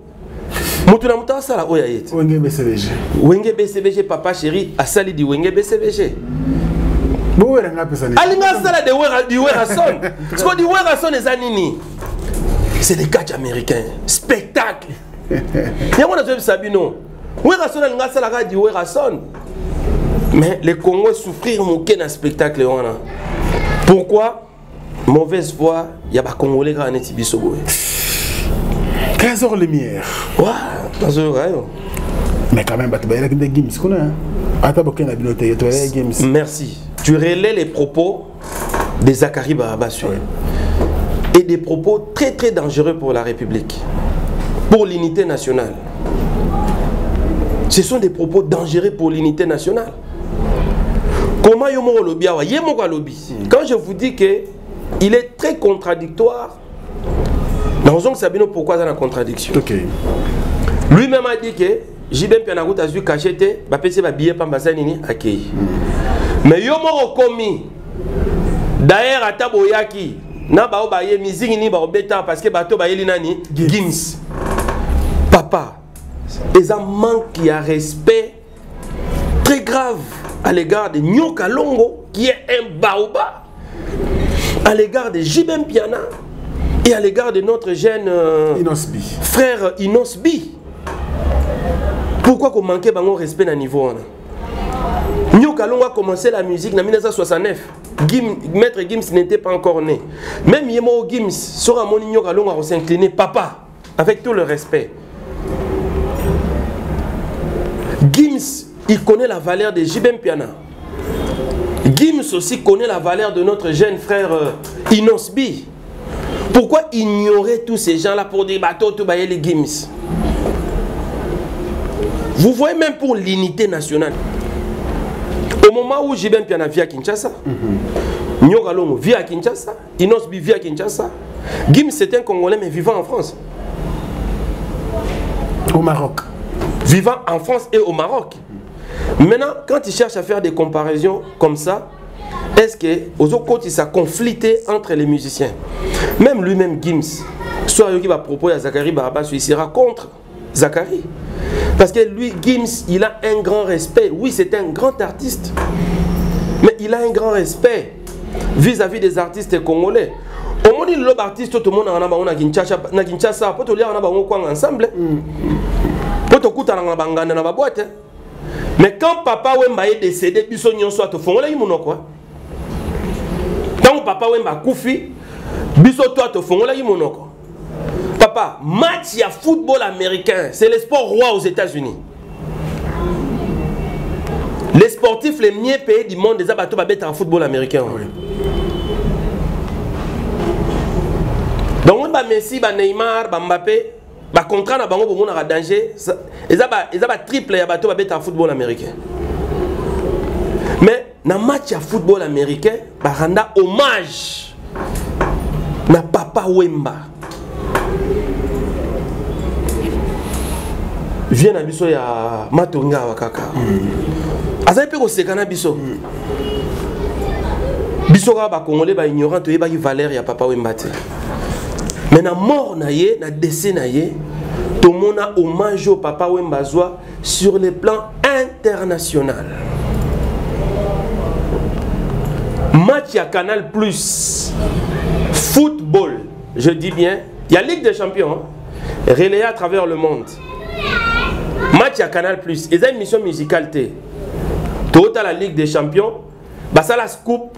Moutuna Moutara Sala Oyayet. Wenge BCVG. Wenge BCVG, papa chéri, a Sali du Wenge BCVG. Alinga Sala de Werason. Ce qu'on dit Werason est Zanini. C'est des catchs américains. Spectacle. Il y a mon avis Sabino. Werason Alinga Sala du Werason. Mais les Congolais souffrir mon ken un spectacle. Pourquoi? Mauvaise foi, il y a des Congolais qui ont été bisoboués. 15 heures lumière. Ouais, dans ce cas. Mais quand même, il y a des games. Merci. Tu relais les propos de Zachary Barabassu. Et des propos très très dangereux pour la République. Pour l'unité nationale. Ce sont des propos dangereux pour l'unité nationale. Comment yomo lobby? Quand je vous dis que il est très contradictoire. Dans Sabino, pourquoi ça a une contradiction? Lui-même a dit que JBM Pianagout a dû cacher tes billets Pambazanini accueilli. Mais yomo komi d'ailleurs à Taboyaki na bao baye musique ni bao beta parce que bato baye linani Gims. Papa, ils ont manqué à respect très grave à l'égard de Nyoka Longo qui est un baoba, à l'égard de JBM Piana. Et à l'égard de notre jeune frère Inosbi. Pourquoi qu'on manquait de respect à niveau? Nyoka Longo a commencé la musique en 1969. Maître Gims n'était pas encore né. Même Yemo Gims, sera mon Nyoka Longo a s'incliner. Papa, avec tout le respect. Gims, il connaît la valeur de JBM Piana. Gims aussi connaît la valeur de notre jeune frère Inosbi. Pourquoi ignorer tous ces gens-là pour des bateaux, tout bailler les Gims? Vous voyez, même pour l'unité nationale. Au moment où JBM Piana vit à Kinshasa, Nyoka Longo vit à Kinshasa, Inosbi vit à Kinshasa, Gims c'est un Congolais mais vivant en France. Au Maroc. Vivant en France et au Maroc. Maintenant, quand il cherche à faire des comparaisons comme ça, est-ce que aux autres côtés ça conflicté entre les musiciens? Même lui-même Gims, soit qui va proposer à Zachary Barabassu, il sera contre Zachary. Parce que lui, Gims, il a un grand respect. Oui, c'est un grand artiste. Mais il a un grand respect vis-à-vis des artistes congolais. Au moins, il y a des artistes, tout le monde a Kinshasa, pour te lire ensemble. Pour te coûter dans la boîte. Mais quand Papa Wemba est décédé, il soit te font quoi? Quand Papa Wemba koufi, biso toi te font quoi? Papa, match il y a football américain, c'est le sport roi aux États-Unis. Les sportifs les mieux payés du monde, des abattus en football américain. Oui. Donc on ba Messi, ba Neymar, ba Mbappé, ba contrat na bango bomona ka danger, eza ba triple ya bato ba beta football américain. Mais na match ya football américain, ba renda hommage na Papa Wemba. Viens na biso ya Matonga wakaka. Azali pe ko sekana biso. Biso ba Congolais ba ignorant to yeba ki valeur ya Papa Wemba te. Mais na mort na ye, na décès na ye, tout le monde a hommage au Papa Wemba Zwa sur le plan international. Match à Canal Plus, football, je dis bien, il y a Ligue des Champions, hein, relayée à travers le monde. Match à Canal Plus, il y a une émission musicale. Tout à la Ligue des Champions, bah ça la scoop,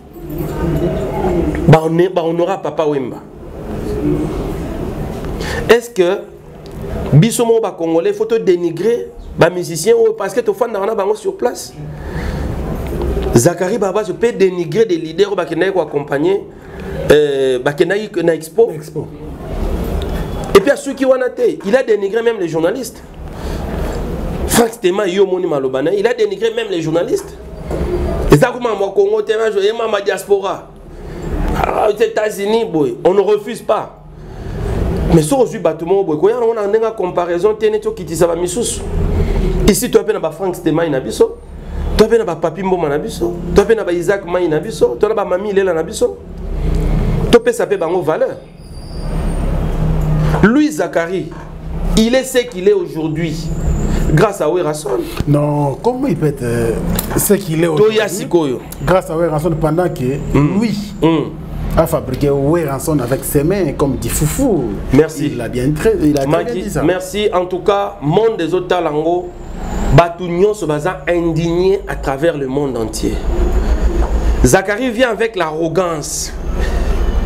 bah on aura Papa Wemba. Est-ce que bisomo ba Congolais faut te dénigrer ba musicien parce que tu fan na bango sur place? Zakari Baba je peux dénigrer des leaders ba kenayi ko accompagner ba kenayi na expo. Et puis à ceux qui wana te, il a dénigré même les journalistes. Franck Stéma yo moni malobana, il a dénigré même les journalistes. Et ça comment moi Congo te ma diaspora. Aux États-Unis, on ne refuse pas. Mais si on a bâtiment, on a une comparaison, ici tu as un Franck Stéma Inabiso, tu as un Papi Mboma Nabiso, tu as un Isaac Maï Nabiso, tu as un Mami Lela Nabiso, tu peux saper bango valeur. Lui Zachary, il est ce qu'il est aujourd'hui. Grâce à Werason. Non, comment il peut être ce qu'il est aujourd'hui? Grâce à Werason pendant que lui a fabriqué Werason avec ses mains comme dit Foufou. Merci. Il a bien très bien dit ça. Merci. En tout cas, monde des autres talents, Batunion se basa indigné à travers le monde entier. Zachary vient avec l'arrogance.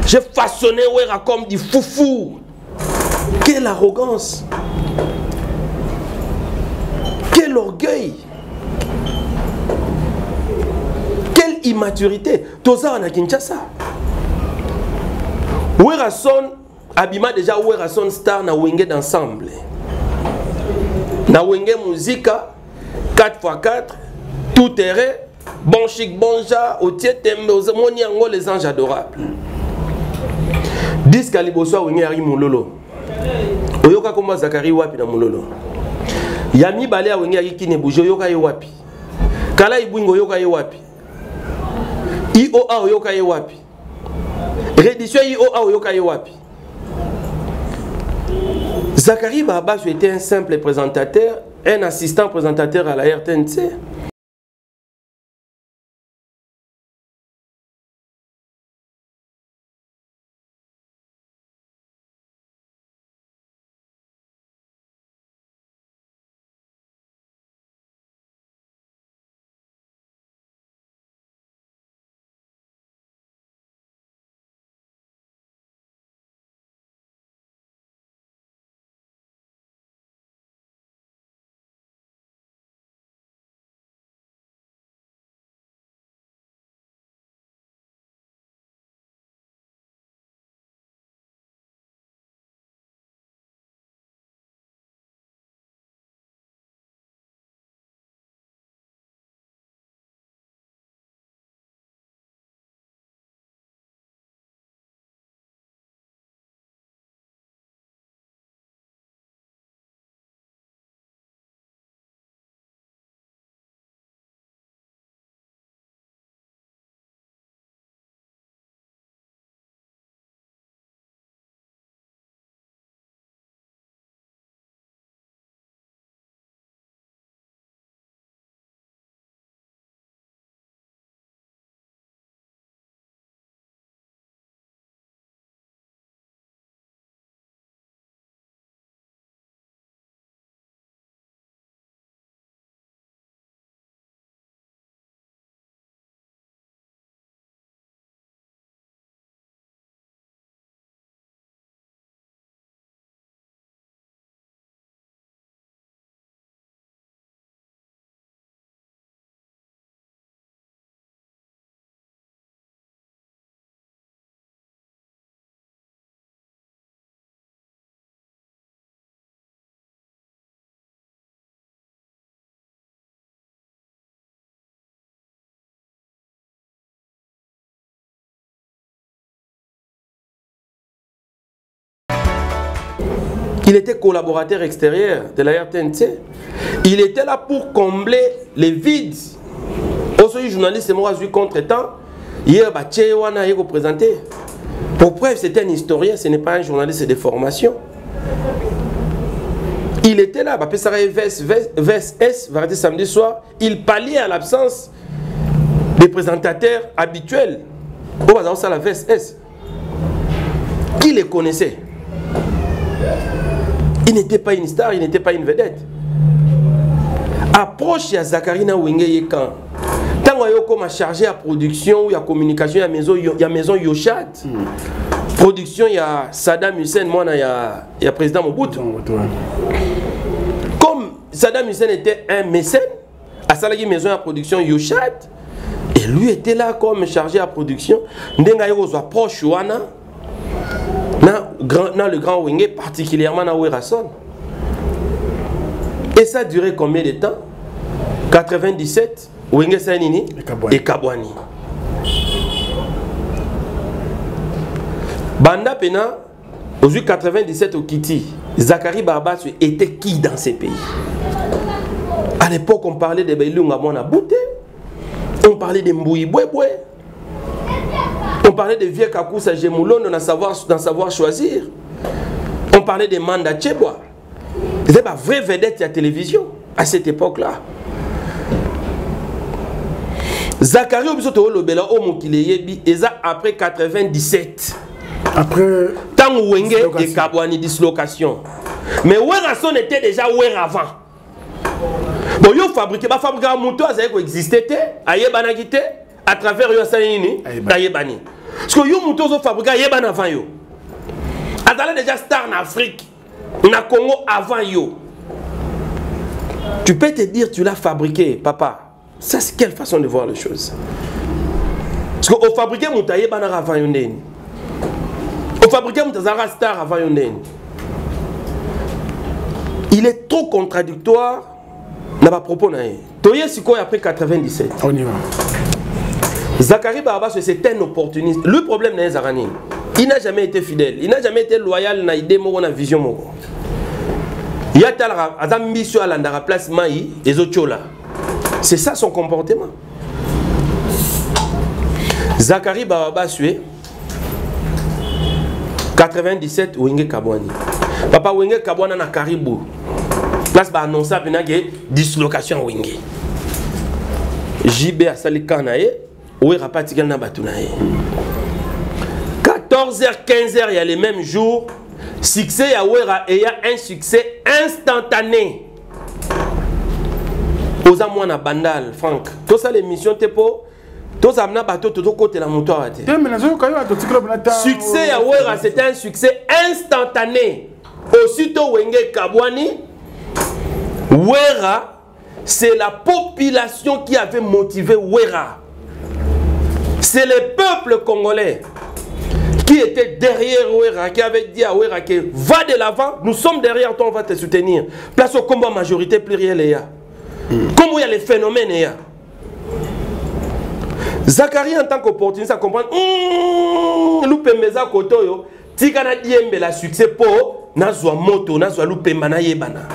J'ai façonné Wera comme dit Foufou. Quelle arrogance! Quel orgueil! Quelle immaturité! Toza on a Kinshasa. Werason abima déjà Werason star na wenge d'ensemble. Na wenge musica 4x4 tout terrain bon chic bon ja au tietembe aux moniango les anges adorables. Disque aliboso wenge ari mulolo. Oyoka komba Zachary wapi na mulolo. Yami bale ya wenge akine bujo yoka ye wapi. Kala ibwingo yoka ye wapi. IOA yoka ye wapi. Rédition IOA yoka ye wapi. Zachary Baba était un simple présentateur, un assistant présentateur à la RTNC. Il était collaborateur extérieur de la RTNC. Il était là pour combler les vides. Aussi, journaliste, moi, je suis contre-temps. Hier, il est représenté. Pour preuve, c'était un historien, ce n'est pas un journaliste de formation. Il était là, VS, samedi soir. Il palliait à l'absence des présentateurs habituels. La VS. Qui les connaissait? Il n'était pas une star, il n'était pas une vedette. Approche à Zakarina Wenge Yekan. Tant qu'on a chargé à production, il y a communication, il y a maison Yoshat. Production, il y a Saddam Hussein, moi, il y a président Mobutu. Comme Saddam Hussein était un mécène, à Salagi maison à production Yoshat, et lui était là comme chargé à production. Ndenga Yozo approche Wana. Dans le grand Wenge, particulièrement dans Werason. Et ça a duré combien de temps? 97, Wenge Sainini et Kabwani. Banda Pena, aux 97 au Kiti, Zakari Babas était qui dans ces pays? À l'époque, on parlait de Beilunga Mona Bouté, on parlait de Mboui Bouéboué. On parlait de vieux Kakoussa Gemoulon dans savoir choisir. On parlait de Manda Tcheboa. C'était ma vraie vedette à la télévision à cette époque-là. Zakari Obisoto Lobela Omokileyebi, après 97. Après. Tant Wenge et Kabwani dislocation. Mais Werason était déjà Wer avant. Bon, yo fabriqué un moto, ça existait, Ayebanagité, à travers Yosanini, Ayebani. Parce que yo moto zo fabriqué Ayeban avant yo. Azala déjà star en Afrique, na Congo avant yo. Tu peux te dire tu l'as fabriqué, papa. Ça c'est quelle façon de voir les choses. Parce que au fabriqué moto Ayeban avant yo ndeni. Au fabriqué moto Zara star avant yo ndeni. Il est trop contradictoire dans ma propos. Toye Siko après 97. On y va. Zakari Babas, c'est un opportuniste. Le problème n'est Zarani. Il n'a jamais été fidèle. Il n'a jamais été loyal à l'idée de la vision. Il y a une ambition à la place Maï et Zochola. C'est ça son comportement. Zakari Babas, 97, Wenge Kabwani. Papa Wenge Kabwani na Caribou. Place ba annoncer pena que dislocation Wenge. JB a sali kanaye, Wera patigal na batunaye. 14h, 15h, il y a les mêmes jours. Succès à Wera et il y a un succès instantané. Aux amours na bandal, Franck. Tout ça l'émission Tepo. Tous amena bateau tout côté la moto à succès à Wera, c'était un succès instantané. Aussitôt Wenge Kabwani, Wera, c'est la population qui avait motivé Wera. C'est le peuple congolais qui était derrière Wera, qui avait dit à Wera que va de l'avant, nous sommes derrière toi, on va te soutenir. Place au combat majorité plurielle. Comme il y a les phénomènes. Zakari en tant qu'opportuniste à comprendre, Loupemeza Kotoyo, Tigana Diembe la succès pour Nazwa Moto, Nazwa Loupemana Yebana.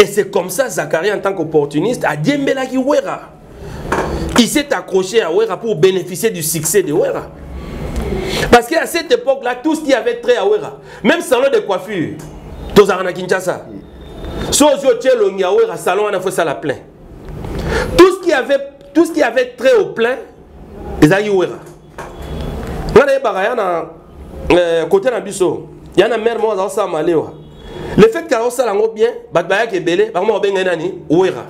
Et c'est comme ça Zakari en tant qu'opportuniste a Diembe la Wera. Il s'est accroché à Wera pour bénéficier du succès de Wera. Parce qu'à cette époque-là, tout ce qui avait trait à Wera, même salon de coiffure, Tozarana Kinshasa, Sozio Tchelongi à Wera, salon on a fait ça la plein. Tout ce qui avait trait au plein, ils ont eu Wera. Côté Nabiso, il y a un mère moi dans ça maléwa. Le fait que ça l'ango bien, Batbaya qui est belé, par moi ben nani Wera.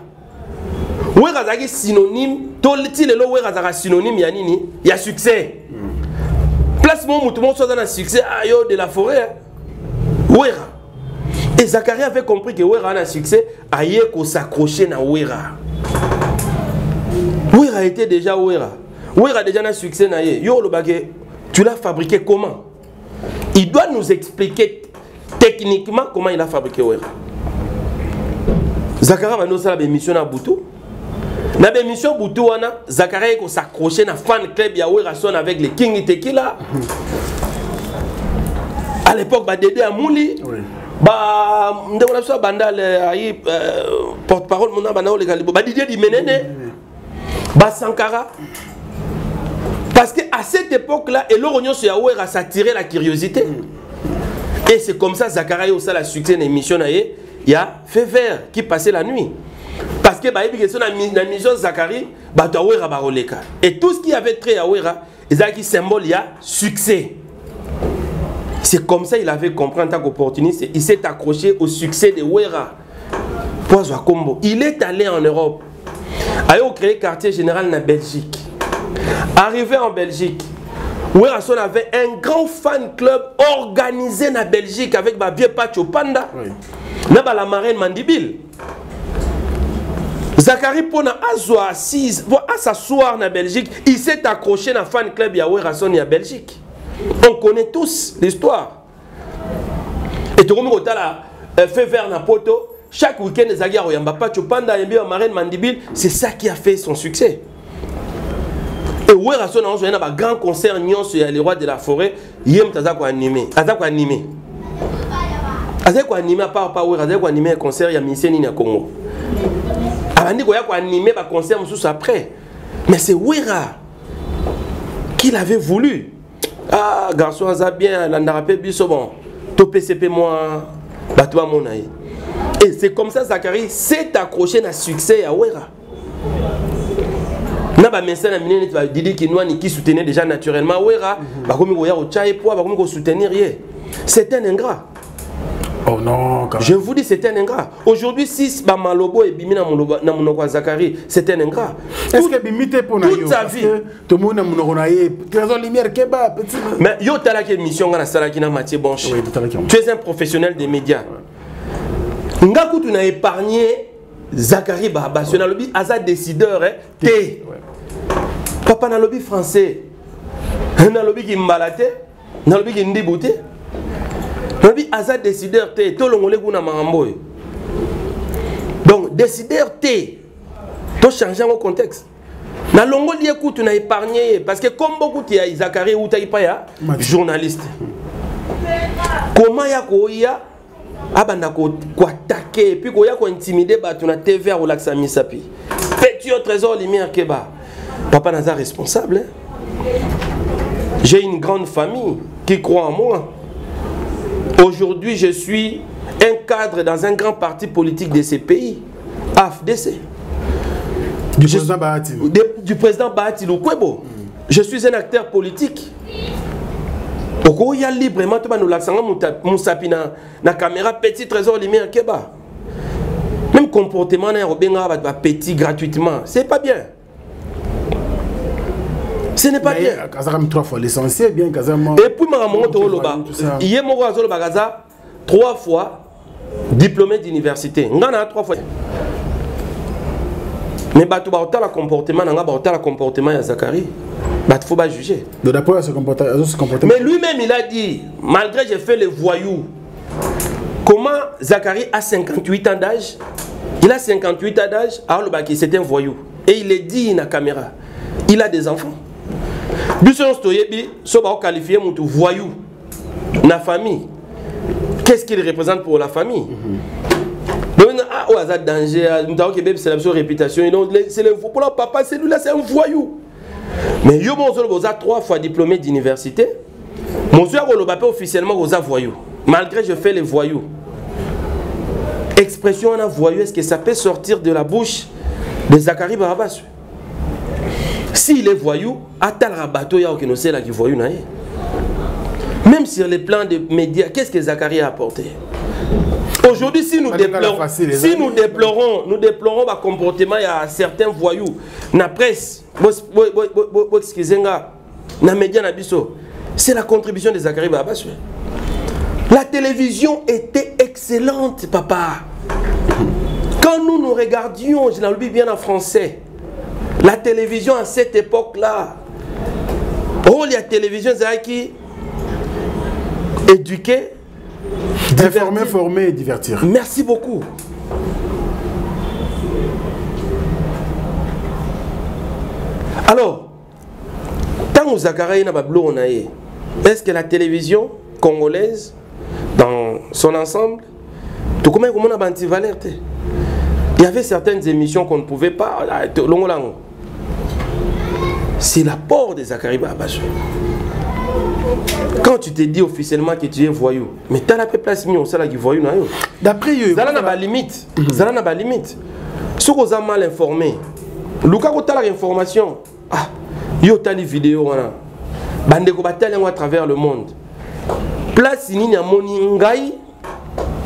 Wera zaki synonyme, toliti le lo Wera zaka synonyme yanini, il y a succès. Place mon tout le monde soit dans un succès ayo de la forêt. Wera. Et Zakari avait compris que Wera a un succès, aye ko s'accrocher na Wera. Wera était déjà Wera. Wera a déjà un succès na ye. Yo le bagé, tu l'as fabriqué comment? Il doit nous expliquer techniquement comment il a fabriqué Wera. Zakari va nous faire la mission à Boutou. Dans la mission Boutou, Zakari a s'accroché na fan club ya Wera son avec les King Tequila. À l'époque, Dédé Amouli, porte-parole, Didier Dimenene, Sankara. Parce qu'à cette époque-là, et l'Oronion sur Yahouera, ça tirait la curiosité. Et c'est comme ça, Zakaria aussi a succès dans l'émission. Il y a Fait Vert qui passait la nuit. Parce que la mission Zakari, et tout ce qui avait trait à Yahouera, il y a un symbole, il y a succès. C'est comme ça qu'il avait compris en tant qu'opportuniste. Il s'est accroché au succès de Ouera. Il est allé en Europe. Il a créé le quartier général en Belgique. Arrivé en Belgique, Ouera Son avait un grand fan club organisé en Belgique avec ma vieux Pacho Panda. La marraine Mandibil. Zakari Pona a s'asseoir en Belgique. Il s'est accroché dans le fan club de Ouera Son en Belgique. On connaît tous l'histoire. Et tout le monde a fait vers Napoto. Chaque week-end, les Aguiar Oyamba Pacho Panda et Marraine Mandibil, c'est ça qui a fait son succès. Et Ouera Son a un grand concert sur les rois de la forêt. Yem Tazako animé. Azako animé. Azako animé à part Ouera, Azako animé un concert, il y a Misséni na Congo. Avant de animé un concert après. Mais c'est Ouera qui l'avait voulu. Ah, garçon, ça bien, l'andarapé bisobon. Topé moi, batwa mon aïe. Et c'est comme ça, Zakari s'est accroché à succès à Ouera. Naba message na minene tu Didi Kinwani qui soutenait déjà naturellement Ouera, ba komi ko ya o tcha et poids, ba komi ko soutenir rien. C'est un ingrat. Oh non, je vous dis, c'est un ingrat. Aujourd'hui, si Malobo et Bimina Monoko Zakari, c'est un ingrat. Est-ce que Bimite pour toute sa vie, tout le monde a monogonaïe, trésor lumière keba, petit. Mais yo t'as la mission à la Sarakina Mathieu Bonche. Tu es un professionnel des médias. Ngaku tu n'as épargné Zakari Baba, sur le lobby Aza décideur, T. Papa na lobby français, na lobby qui mbalate, na lobby qui ndibouté. Lobby Aza décideur T, tout le monde est maramboy. Donc décideur T, tu changes le contexte. Na longo li écoute na épargné parce que comme beaucoup de Zakari ou Taïpaya journaliste. Comment ya ko ya abanda ko attaquer puis ko ya ko intimider ba tu na TV à relaxa misapi. Petit au trésor lumière keba. Papa Naza responsable. J'ai une grande famille qui croit en moi. Aujourd'hui, je suis un cadre dans un grand parti politique de ces pays, AFDC. Du président Bahati Lukwebo. Je suis un acteur politique. Pourquoi il y a librement tout nous l'accent na caméra petit trésor lumière keba. Même comportement na petit gratuitement, c'est pas bien. Ce n'est pas bien. Trois fois l'essentiel, bien. Et puis, il y a 3 fois diplômé d'université. On a 3 fois. Mais il faut le comportement de Zakari. Il faut pas juger. Mais lui-même, il a dit, malgré que j'ai fait les voyous, comment Zakari a 58 ans d'âge? Il a 58 ans d'âge, alors c'est un voyou. Et il est dit dans la caméra. Il a des enfants. Bisson Stoyebi, soba qualifié mon voyou, na famille. Qu'est-ce qu'il représente pour la famille? Donc, ah, au hasard danger, c'est la réputation. C'est le pour le papa, celui-là, c'est un voyou. Mais yo mon zolo a 3 fois diplômé d'université. Mon zolo officiellement aux voyou. Malgré je fais les voyous. Expression en voyou, est-ce que ça peut sortir de la bouche de Zakari Barabas? S'il est voyou, atal rabato ya qui sait là qui voyou naïe. Même sur les plans des médias, qu'est-ce que Zakari a apporté? Aujourd'hui, si nous déplorons le comportement, il y a certains voyous, la presse, excusez-moi, na médias na biso, c'est la contribution de Zakari Barabas. La télévision était excellente, papa. Quand nous regardions, je l'ai bien en français. La télévision à cette époque-là, la télévision qui éduquer, informer, former et divertir. Merci beaucoup. Alors, tant que Zakari n'a pas bleu, est-ce que la télévision congolaise dans son ensemble. Tout comme on a anti-valeur. Il y avait certaines émissions qu'on ne pouvait pas. C'est l'apport de Zakari Babaswe. Quand tu te dis officiellement que tu es voyou, mais tu as la place mis au salaire qui voyou. D'après eux, ça n'a pas limite. Ça n'a pas limite. Si vous êtes mal informé, Luka ko tala information. Ah, yo tali vidéo wana. Bande ko batale à travers le monde. Place ni na moni ngai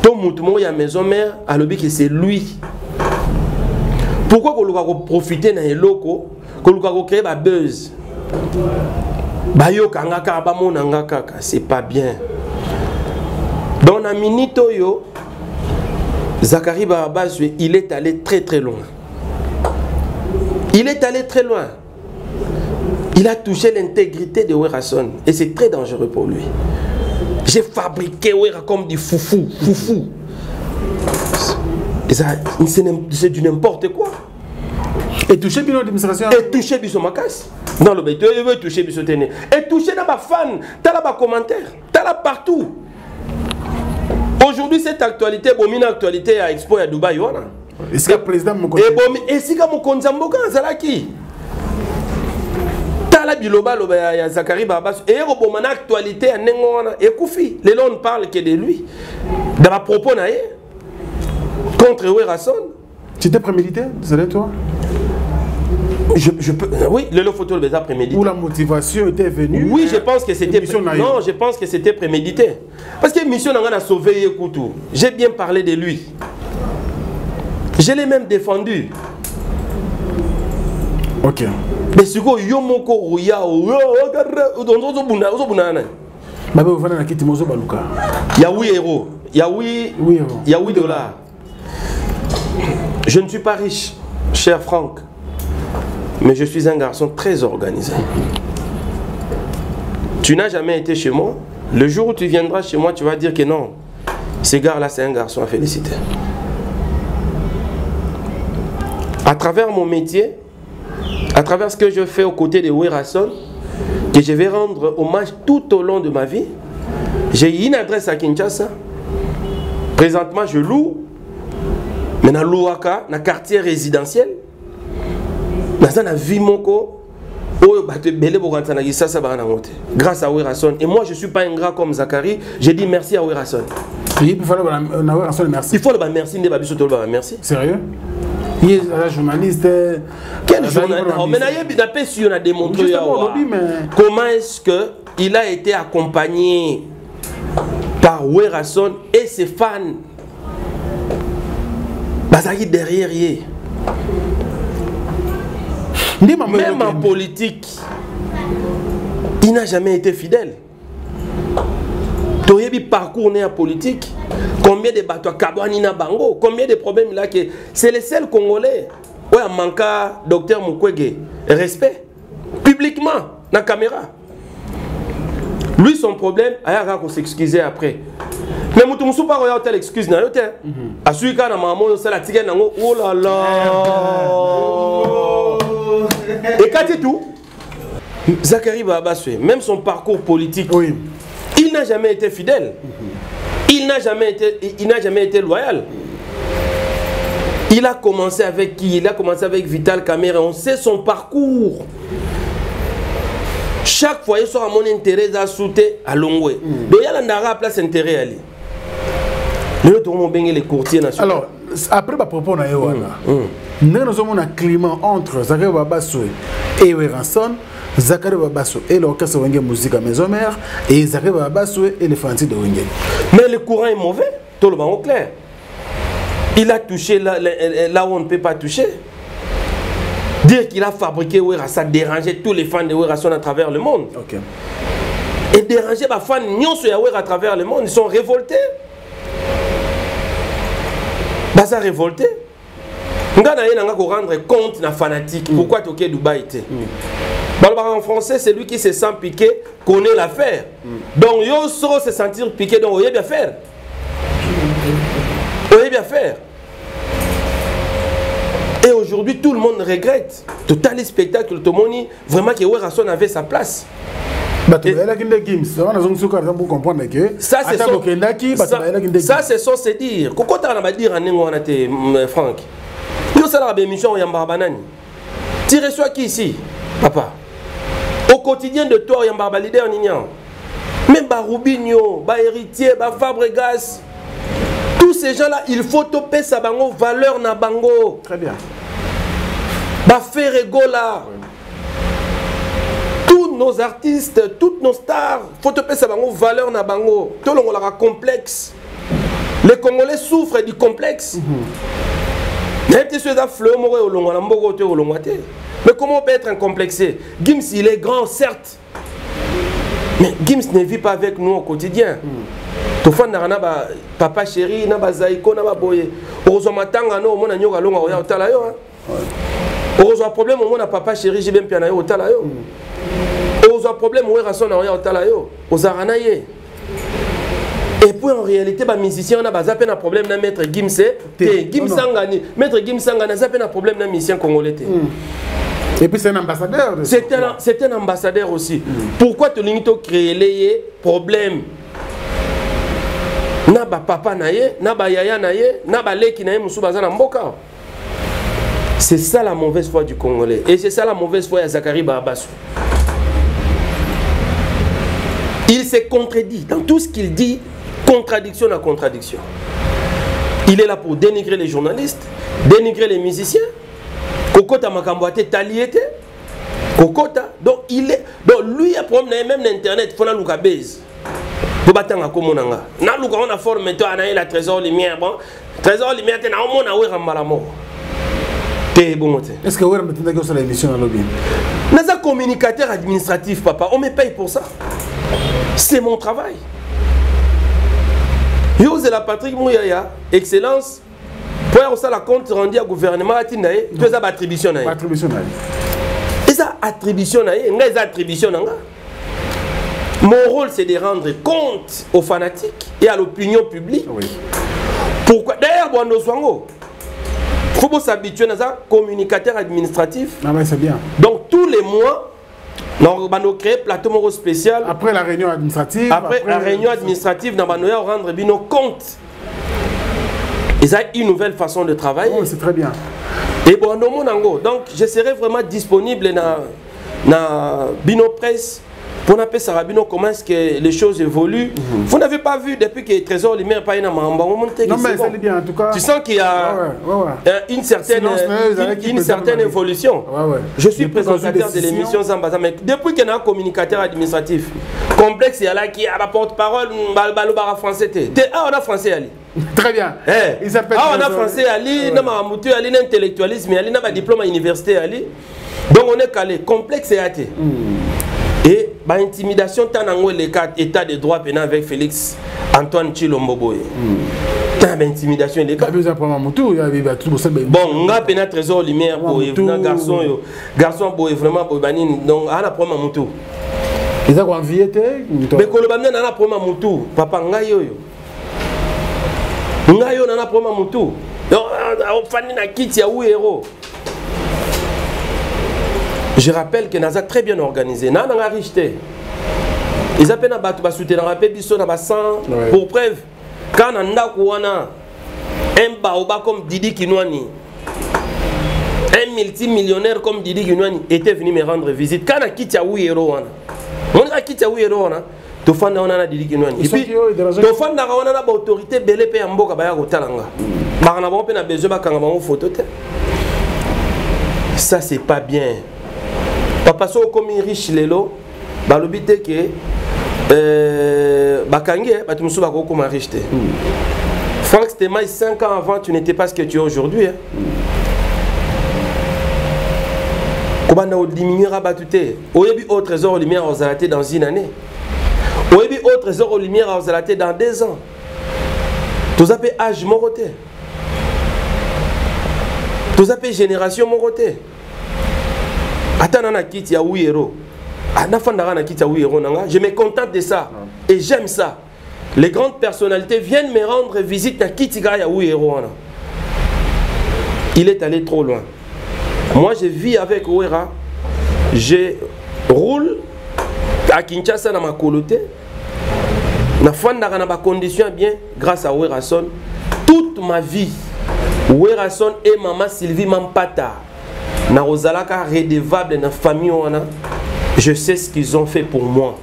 to mutu mo ya maison mère alobi que c'est lui. Pourquoi ko luka ko profiter na eloko, ko luka ko créer ba buzz. Ba yo kanga ka ba mona ngaka, c'est pas bien. Dans la minute yo Zakari Babaswe, il est allé très très loin. Il est allé très loin. Il a touché l'intégrité de Werason. Et c'est très dangereux pour lui. J'ai fabriqué Wera comme du foufou. Foufou. C'est du n'importe quoi. Et toucher bien l'administration. Et toucher bien son macasse. Dans le béton, il veut toucher bien son téné. Et toucher dans ma fan. T'as là-bas commentaire. T'as là partout. Aujourd'hui, cette actualité, une actualité à Expo à Dubaï. Est-ce que le président Mokonzi est-ce que Mokonzi Mboka Zalaki Tala biloba loba ya Zakari Babaswe et une actualité à Nengona et Koufi. Les gens ne parlent que de lui. Dans ma propos contre Werason. C'était prémédité, c'est toi? Je peux, oui, le photo le prémédité. Où la motivation était venue. Oui, je pense que c'était non, je pense que c'était prémédité. Parce que mission n'a sauvé Yekoutou. J'ai bien parlé de lui. Je l'ai même défendu. Ok. Mais ce que Yomoko Rouya, il y a 8 euros. Il y a 8 dollars. Je ne suis pas riche, cher Franck. Mais je suis un garçon très organisé. Tu n'as jamais été chez moi. Le jour où tu viendras chez moi, tu vas dire que non. Ce gars-là, c'est un garçon à féliciter. À travers mon métier, à travers ce que je fais aux côtés de Werason, que je vais rendre hommage tout au long de ma vie, j'ai une adresse à Kinshasa. Présentement, je loue. Mais dans l'Ouaka, dans le quartier résidentiel, dans la vie moko, grâce à Werason. Et moi, je ne suis pas ingrat comme Zakari. J'ai dit merci à Werason. Il faut le merci. Il faut le merci. Merci. Sérieux? Il est un journaliste. Quel journaliste? Mais on a démontré comment est-ce qu'il a été accompagné par Werason et ses fans. Bazaki derrière lui. Même en politique, il n'a jamais été fidèle. Tu as vu parcours en politique. Combien de bateaux à Bango? Combien de problèmes là que c'est les seuls Congolais. Ouais, manque docteur Mukwege. Respect. Publiquement, dans la caméra. Lui, son problème, il a s'excuser après. Mais je ne suis pas tel excuse. À celui qui a maman, c'est la tigre. Oh là là. Et quand tu tout, Zakari Babaswe, même son parcours politique, oui. Il n'a jamais été fidèle. Il n'a jamais été loyal. Il a commencé avec qui? Il a commencé avec Vital Kamerhe. On sait son parcours. Chaque fois, il sort à mon intérêt d'assurer à Longwe. Donc, il y a la place intérêt à lui. Les courtiers nationaux. Alors, après ma propos, nous avons un climat entre Zakari Babaswe et Werason, Zakari Babaswe et l'orchestre Wenge Musique à Maison Mère, et Zakari Babaswe et les Fantis de Wenge. Mais le courant est mauvais, tout le monde est clair. Il a touché là où on ne peut pas toucher. Dire qu'il a fabriqué Wera, ça dérangeait tous les fans de Werason à travers le monde. Okay. Et déranger les fans de Wera à travers le monde, ils sont révoltés. Baza révolté. On va rendre compte na fanatique. Pourquoi tu es Dubaï? En français, c'est lui qui se sent piqué, connaît l'affaire. Donc, il faut se sentir piqué, donc il y a bien faire. Il y a bien faire. Et aujourd'hui, tout le monde regrette. Tout les spectacles, tout le monde, vraiment que Werason avait sa place. Ça, c'est sans se dire. Pourquoi tu as dire à Franck? Nous sommes la émission Yamba Banani. Tu reçois qui ici, papa? Au quotidien de toi, Yamba Balide en Ignan. Même Rubinho, Héritier, Fabregas. Tous ces gens-là, il faut toper sa bango, valeur na bango. Très bien. Ferregola. Tous nos artistes, toutes nos stars, il faut toper sa bango, valeur na bango. Tout le monde a un complexe. Les Congolais souffrent du complexe. Mais comment on peut être incomplexé? Gims, il est grand, certes. Mais Gims ne vit pas avec nous au quotidien. Papa chéri, naba zaiko, naba boye. Heureusement, matanga no, mon agneau galonga oya otala yo. Heureusement, problème au mon papa chéri, j'ai bien piano yo otala yo. Heureusement, problème au rason oya otala yo. Ozaranaye. Et puis en réalité, les musiciens ont un problème de maître Gims. Gims Sangani, maître Gims Sangani a un problème de musicien congolais. Et puis c'est un ambassadeur. C'est un ambassadeur aussi. Pourquoi tu as créé les problèmes? Naba papa naye, naba yaya naye, naba leki naye musubaza na mboka. C'est ça la mauvaise foi du Congolais. Et c'est ça la mauvaise foi de Zakari Barabassou. Il s'est contredit dans tout ce qu'il dit, contradiction à contradiction. Il est là pour dénigrer les journalistes, dénigrer les musiciens. Kokota Makamboate Taliete. Kokota. Donc lui a problème même d'internet, faut na luka base. Pour battre comme na luka on a formé toi na la trésor lumière bon. Trésor lumière te na on na wera malamo. Te bon moté. Est-ce que vous avez maintenant que sur l'émission dans lobby? Nous sommes communicateurs administratifs, papa. On me paye pour ça. C'est mon travail. Yo, c'est la Patrick Mouyaya, excellence. Pour avoir ça, la compte rendu au gouvernement, tu as attribution. Et ça, attribution, mon rôle, c'est de rendre compte aux fanatiques et à l'opinion publique. Oui. Pourquoi? D'ailleurs, il faut s'habituer à ça, communicateur administratif. Ah ouais, c'est bien. Donc, tous les mois, nous avons créé un plateau spécial. Après la réunion administrative. Après la réunion administrative, nous allons rendre nos comptes. Et ça, une nouvelle façon de travailler. Oui, c'est très bien. Et bon, donc, je serai vraiment disponible dans Bino Presse pour appeler Sarabino comment est-ce que les choses évoluent. Vous n'avez pas vu depuis que Trésor Lumière pas dans Mamba. Non, mais c'est bien en tout cas. Tu sens qu'il y a une certaine évolution. Je suis présentateur de l'émission Zambaza, mais depuis qu'il y a un communicateur administratif complexe, il y a là qui a la porte-parole, Balobara français. Ah, on a français Ali. Très bien. Il s'appelle. Ah, on a français Ali, on a Ali, intellectualisme Ali, on a diplôme à l'université Ali. Donc on est calé, complexe et athée. Et l'intimidation, tu as les cas état de droit pénal avec Félix Antoine Chilomboboye. Tu as l'intimidation des cas. Bon, on a pénal trésor lumière pour garçon. Garçon, vraiment, pour donc, on a problème à Moutou. Ils ont envie de. Mais quand on a problème à Moutou, papa, on a problème à Moutou. On a quitté où héros. Je rappelle que nous avons très bien organisé. Nous avons richeté. Ils appellent à soutenir pour preuve. Quand on a un baoba comme Didi Kinwani, un multimillionnaire comme Didi Kinwani était venu me rendre visite. Quand on a quitté Ouéro, on a quitté Ouéro, tu fais un Didi Kinwani. Et puis, tu fais une autorité belé pe amboka baya kotalanga. Barana bon pe na besoin ba kanga ba photo te. Ça c'est pas bien. Papa so comme riche lelo, ba lobité que bakangé ba tumusu ba ko comme riche te. Franck Stemai 5 ans avant tu n'étais pas ce que tu es aujourd'hui. Comment on diminuera batute? Oyebi au trésor lumière aux alatés dans une année. Oyebi au trésor lumière aux alatés dans 2 ans. Tous appelés âge moroté. Tous appelés génération moroté. Attends, on a quitté à Ouéro. Je me contente de ça. Et j'aime ça. Les grandes personnalités viennent me rendre visite à Kitiga à Ouéro. Il est allé trop loin. Moi, je vis avec Ouéra. Je roule à Kinshasa na makolote na fandaka na ba conditions bien grâce à Werason. Toute ma vie Werason et maman Sylvie Mampata na Rosalaka redevable na famille wana. Je sais ce qu'ils ont fait pour moi.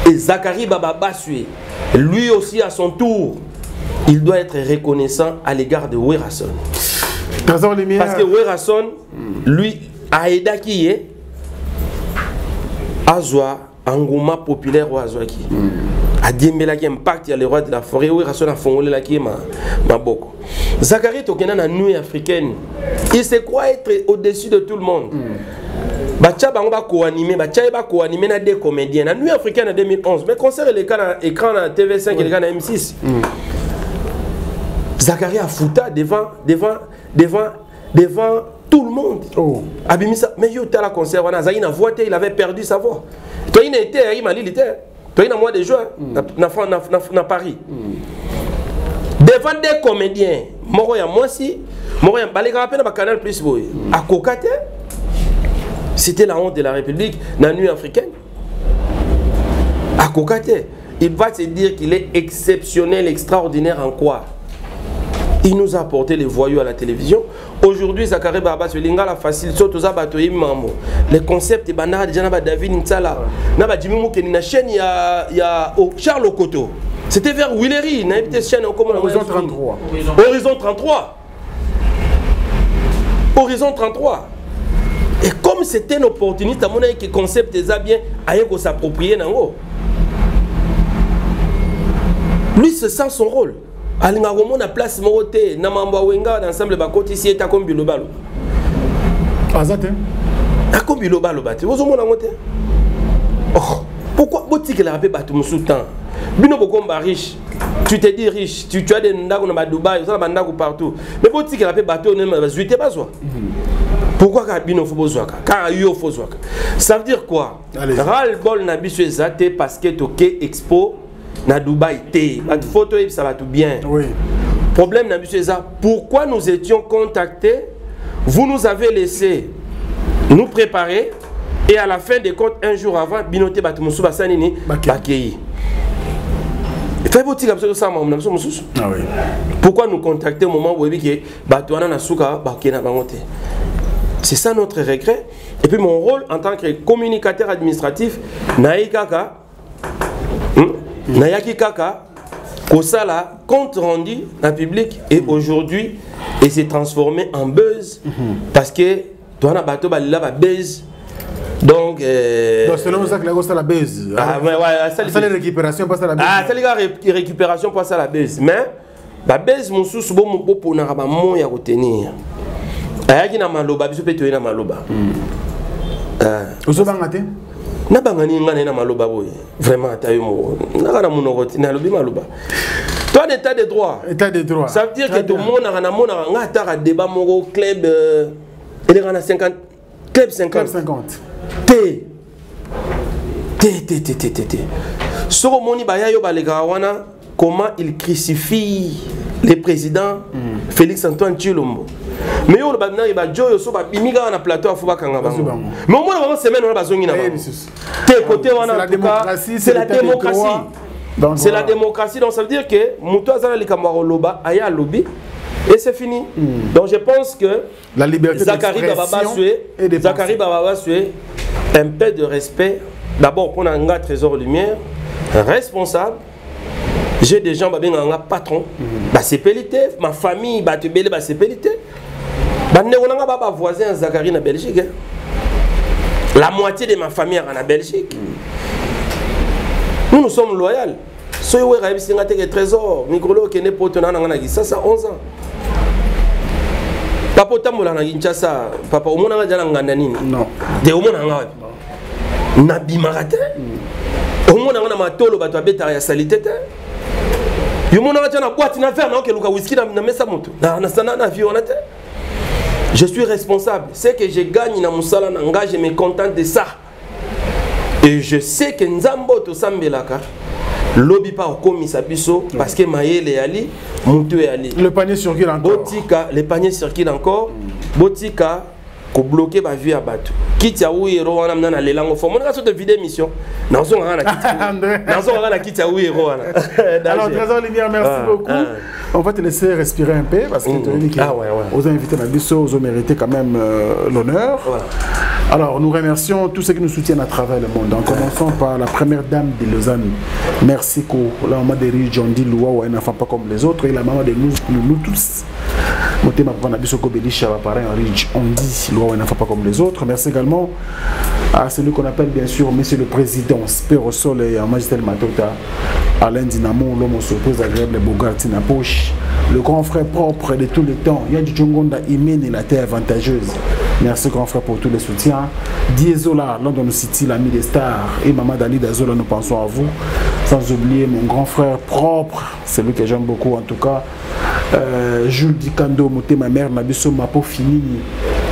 Et Zachary Baba Basue, lui aussi à son tour, il doit être reconnaissant à l'égard de Werason. Parce que Werason, lui, a aidé qui est Azwa, Angouma populaire ou Azwaki. A Diembela qui impact, il y a le roi de la forêt, Werason a fongolé la qui est ma boko. Zachary Tokena na nuit africaine, il se croit être au-dessus de tout le monde. Bacha ba co-animé, bacha ba co-animé na des comédiens. Na nuit africaine en 2011, mais concert les cas écran na TV5 et les gars na M6. Zachary a fouta devant tout le monde. Oh. Abimisa, mais yo tala concert wana Zahina voité, il avait perdu sa voix. Toi il était il m'a dit il était. Toi il a mois de juin na Paris. Devant des comédiens, moko ya mwasi, moko ya baleka peine ba Canal Plus boy. A kokate. C'était la honte de la République, la nuit africaine. À Kokate, il va se dire qu'il est exceptionnel, extraordinaire en quoi? Il nous a apporté les voyous à la télévision. Aujourd'hui, Zachary Baba Linga la facile, les concepts, et Banara déjà David Nsala, Naba Jimmy Moukeni, la chaîne, il y a Charles Okoto. C'était vers Willery, il y a une chaîne Horizon 33. Horizon 33. Horizon 33. Et comme c'était une opportunité, mon avis, que le concept est bien, il faut s'approprier. Lui, se sent son rôle. Il y a une place moroté, Namamba Wenga, l'ensemble de Bakoti, ici, est à comme Bilobalo. Azate. À comme Bilobalo, vous avez un pourquoi vous avez rappelé Batumou temps? Bino Bokomba riche. Tu te dis riche, tu as des ndago na Dubaï, tu as des ndago partout. Mais vous avez rappelé bateau, vous avez pas besoin. Pourquoi Kabino Fobozwaka? Karayo Fozwaka. Ça veut dire quoi? Ral-bol na biso ezate parce que toke expo na Dubaï té. La photo ça va tout bien. Oui. Problème na biso ezate. Pourquoi nous étions contactés? Vous nous avez laissé nous préparer et à la fin des comptes un jour avant binoté batumusu basanini bakei. Pourquoi nous contacter au moment où c'est ça notre regret. Et puis mon rôle en tant que communicateur administratif, Naïkaka, Nayaki Kaka, Kosala, compte rendu en public et aujourd'hui, il s'est transformé en buzz parce que toi, na bateau balila ba buzz. Donc selon ça que la baise. Ah ouais ça les récupération passe à la baise. Ah ça les récupération passe à la baise. Mais la baise mon sous bon mon pour na ba mon ya retenir. Ayaki na maloba biso pe to na maloba. Ozo bangate? Na bangani ngana na maloba boy. Vraiment tayo mo. Na kana mon retenir lobi maloba. Toi l'état de droit. État de droit. Ça veut dire que tout le monde na mona ngata ka débat mon club il est à 50 club 50. T. Soromoni Bayayo Balegawana, comment il crucifie les présidents Félix Antoine Tshilombo. Mais yo le badna il va joyo so ba bimiga na plateau afuba kanga bango. Mais au moins on semaine on a besoin na. Té côté on a c'est la démocratie. C'est la démocratie donc ça veut dire que muto azala likamwa loba aya lobby. Et c'est fini. Donc je pense que la liberté Zachary Baba Basue, un peu de respect. D'abord pour un Trésor Lumière, responsable. J'ai des gens, un patron, c'est pélité, ma famille, c'est pélité. Je voisin Zachary en Belgique. La moitié de ma famille est en Belgique. Nous sommes loyaux. Si vous avez un trésor, Microlo qui n'est pas ça, ça 11 ans. Papa tambola na Kinshasa, papa au monde ngana ngana nini? Non. De au monde ngana. Na bimarate. Au monde ngana matolo bato abeta ya salité te. Yo monde ngana na boîte na faire na ke luka whisky na mesa moto. Na sana na vie on a te. Je suis responsable. C'est que je gagne na musala na nga, je me contente de ça. Et je sais que Nzambo to sambelaka. Lobby pas au commissaire biso parce que Maël est allé, Moutou est allé. Le panier circule encore. Botika, les paniers circulent encore. Botika, ko bloquer ba vie à bateau kiti ya wiro wana mna na lelango fo mona so de vidéo émission na zo ngana kiti ya wiro wana. Alors Trésor Lumière, merci beaucoup. On va te laisser respirer un peu parce que tu aux invités Nabiso, ils ont mérité quand même l'honneur. Alors nous remercions tous ceux qui nous soutiennent à travers le monde. En commençant par la première dame de Lausanne. Merci la maman de Rich John Di Loua ou un enfant pas comme les autres et la maman de nous tous. Motema Papa Nabiso Kobelisha pareil Rich on dit Loua ou un enfant pas comme les autres. Merci également à celui qu'on appelle bien sûr Monsieur le Président Spero Sol et Magistère Matota. Alain Dinamo, l'homme aux surprises agréables, Bogart Poche, le grand frère propre de tous les temps, Yann Djongonda Imene, la terre avantageuse. Merci grand frère pour tous les soutiens. Diesola, London City, l'ami des stars, et Maman Dali Dazola, nous pensons à vous. Sans oublier mon grand frère propre, celui que j'aime beaucoup en tout cas, Jules Dikando, Moté, ma mère, Nabiso Mapo Fini.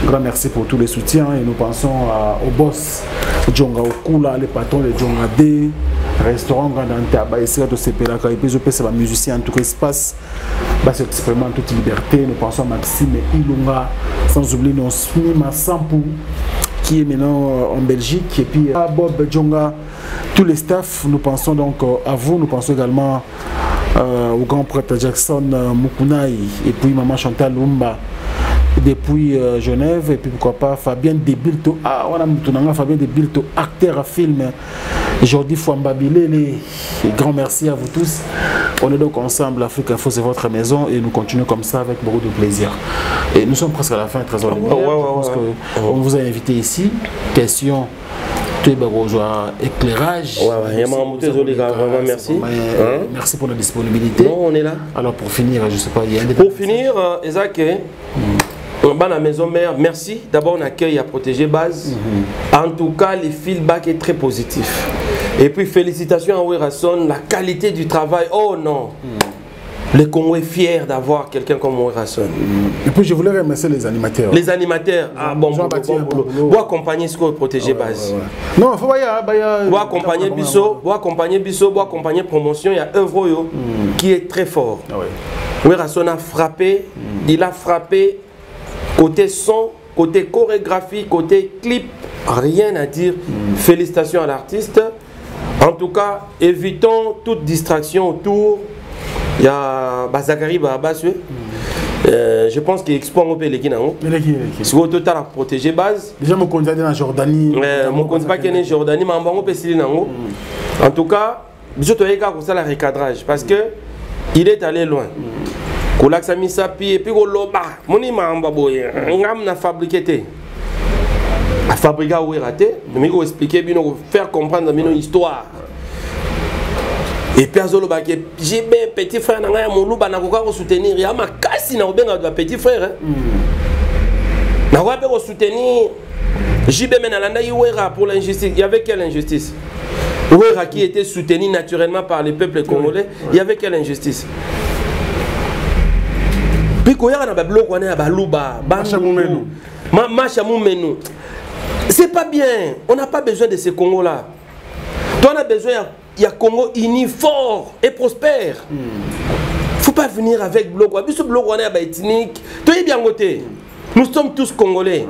Grand merci pour tous les soutiens et nous pensons au boss Djonga Okula, les patrons de Djonga D. Restaurant Grandanta, ici de Sepelaka, et puis je peux c'est musicien en tout espace, s'exprimer en toute liberté. Nous pensons à Maxime Ilunga, sans oublier nos Smima Sampou, qui est maintenant en Belgique, et puis à Bob Djonga, tous les staffs. Nous pensons donc à vous, nous pensons également au grand prêtre Jackson Mukunai, et puis Maman Chantal Lumba. Depuis Genève, et puis pourquoi pas Fabien Debilto, Fabien Debilto, acteur à film, Jordi Fouambabile, grand merci à vous tous. On est donc ensemble, Afrique Info c'est votre maison et nous continuons comme ça avec beaucoup de plaisir. Et nous sommes presque à la fin, Trésor Lumière. On vous a invité ici, question. Éclairage. Merci. Merci pour la disponibilité. Non, on est là. Alors pour finir, je sais pas, il y a un pour finir, Isaac, la maison mère, merci. D'abord, on accueille à protéger base. En tout cas, le feedback est très positif. Et puis, félicitations à Werason, la qualité du travail. Oh non! Le Congo est fier d'avoir quelqu'un comme Werason. Et puis, je voulais remercier les animateurs. Les animateurs, bon boulot. Vous accompagner ce qu'on protéger base. Non, il faut vous accompagner Bisso, vous accompagner promotion. Il y a un voyou qui est très fort. Werason a frappé, il a frappé. Côté son, côté chorégraphie, côté clip, rien à dire. Félicitations à l'artiste. En tout cas, évitons toute distraction autour. Il y a Zachary Babasue. Je pense qu'il expose un peu les Guinéens. Si vous avez protégé base. Déjà, mon candidat est en Jordanie. Mon candidat est en Jordanie, mais on peut essayer. En tout cas, je te regarde pour ça le recadrage parce qu'il est allé loin. Kolak sa misapi et puis loba moni mamba boye ngam na fabriquer a fabriquer ou raté mais ko expliquer bino faire comprendre bino histoire et puis azolo ba ke JB petit frère na nga mon luba na ko ka soutenir ya makasi na obenga de petit frère na wa be ko soutenir JB menalanda Iwera pour l'injustice. Il y avait quelle injustice? Iwera qui était soutenu naturellement par les peuples congolais, il y avait quelle injustice? C'est pas bien. On n'a pas besoin de ces Congos-là. On a besoin, il y a Congo uni, fort et prospère. Faut pas venir avec bloc. Ethnique. Nous sommes tous Congolais.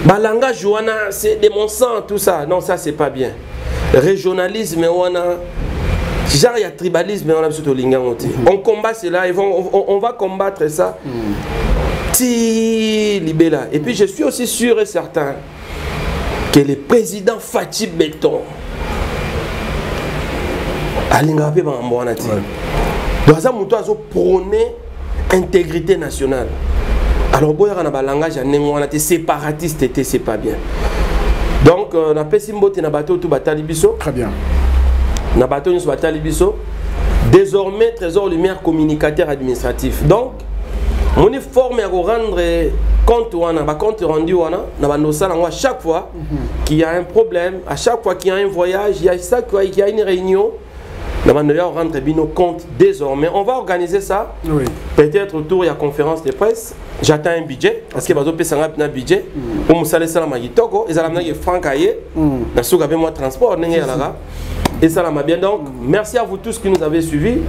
Balanga, Joana, c'est de mon sang, tout ça. Non, ça c'est pas bien. Régionalisme, genre il y a tribalisme, on combat cela, on va combattre ça. Et puis je suis aussi sûr et certain que le président Fatih Beton doit prôner intégrité nationale. Alors boy on a un langage séparatiste, c'est pas bien. Donc on a Pessimbote na bateau tout batali biso. Très bien. Na bateau nous batali biso. Désormais Trésor Lumière communicateur administratif. Donc mon forme à rendre compte compte rendu à chaque fois qu'il y a un problème, à chaque fois qu'il y a un voyage, il y a chaque fois qu'il y a une réunion. Nous allons rendre nos comptes désormais. On va organiser ça. Oui. Peut-être autour de la conférence de presse. J'attends un budget. Parce que je vais un budget. Pour me saler ça, ils ont amené franc ailleurs. Nous avons moi transport. Et ça m'a bien. Donc, merci à vous tous qui nous avez suivis.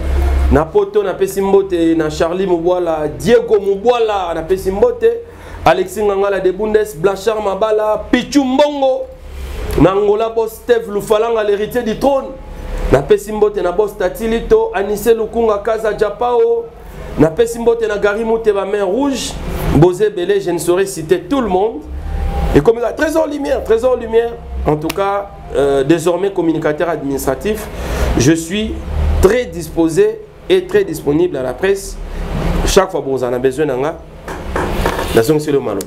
Na poto na pesimbote na Charlie Mouboala, Diego Mouboala na pesimbote, Alexis Ngangala de Bundes, Blanchard Mabala, Pichu Mbongo, Nangola boss Steve Lufalanga, l'héritier du trône. Na Pesimbote na boss Tatilito, Anissé Lukunga Kaza Japao, na Pesimbote na Garimouté ma main rouge, Bosé Belé, je ne saurais citer tout le monde. Et comme Trésor Lumière, en tout cas, désormais communicateur administratif, je suis très disposé et très disponible à la presse. Chaque fois que vous en avez besoin,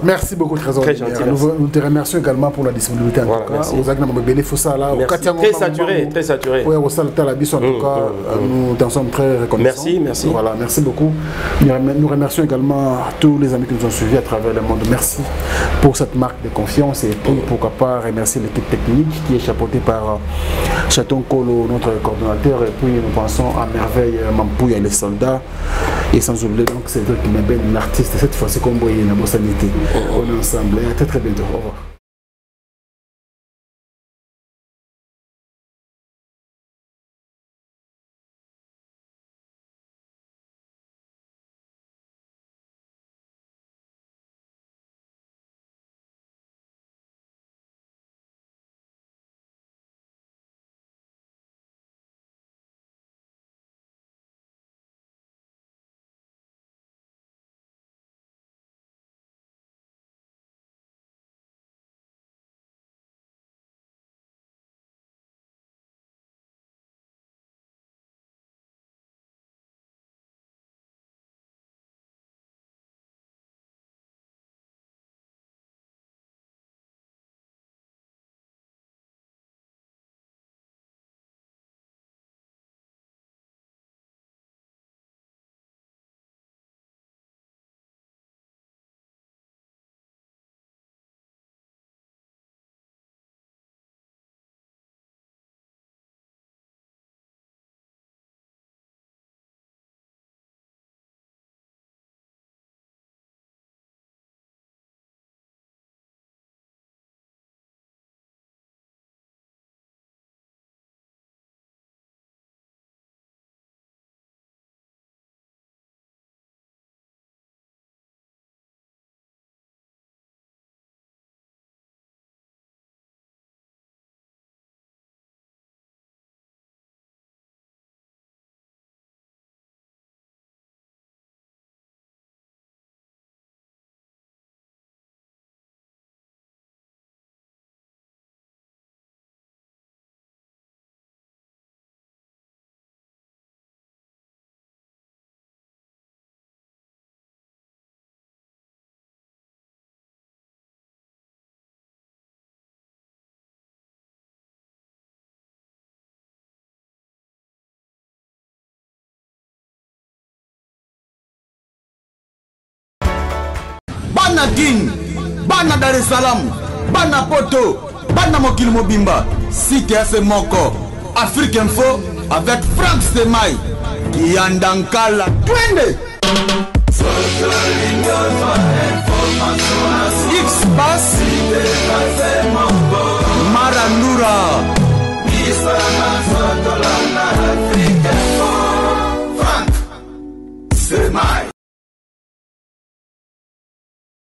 merci beaucoup, Trésor. Très gentil. Nous te remercions également pour la disponibilité. Voilà, merci. Très saturé, très saturé. Oui, en tout cas, nous t'en sommes très reconnaissants. Merci. Voilà, merci beaucoup. Nous remercions également tous les amis qui nous ont suivis à travers le monde. Merci pour cette marque de confiance et puis pourquoi pas remercier l'équipe technique qui est chapeautée par Chaton Kolo, notre coordonnateur, et puis nous pensons à merveille Mampouya et les soldats. Et sans oublier donc Cédric Meben, l'artiste, cette fois-ci comme voyez la bossalité. On est ensemble et à très bientôt. Au revoir. Bana Guine, Bana Dar es Salaam, Bana Poto, Bana Mokil Mobimba, CTF Moko, Afrique Info avec Franck Semaï, Yandankala, Twende. X-Bass, Maranoura, Franck Semaï.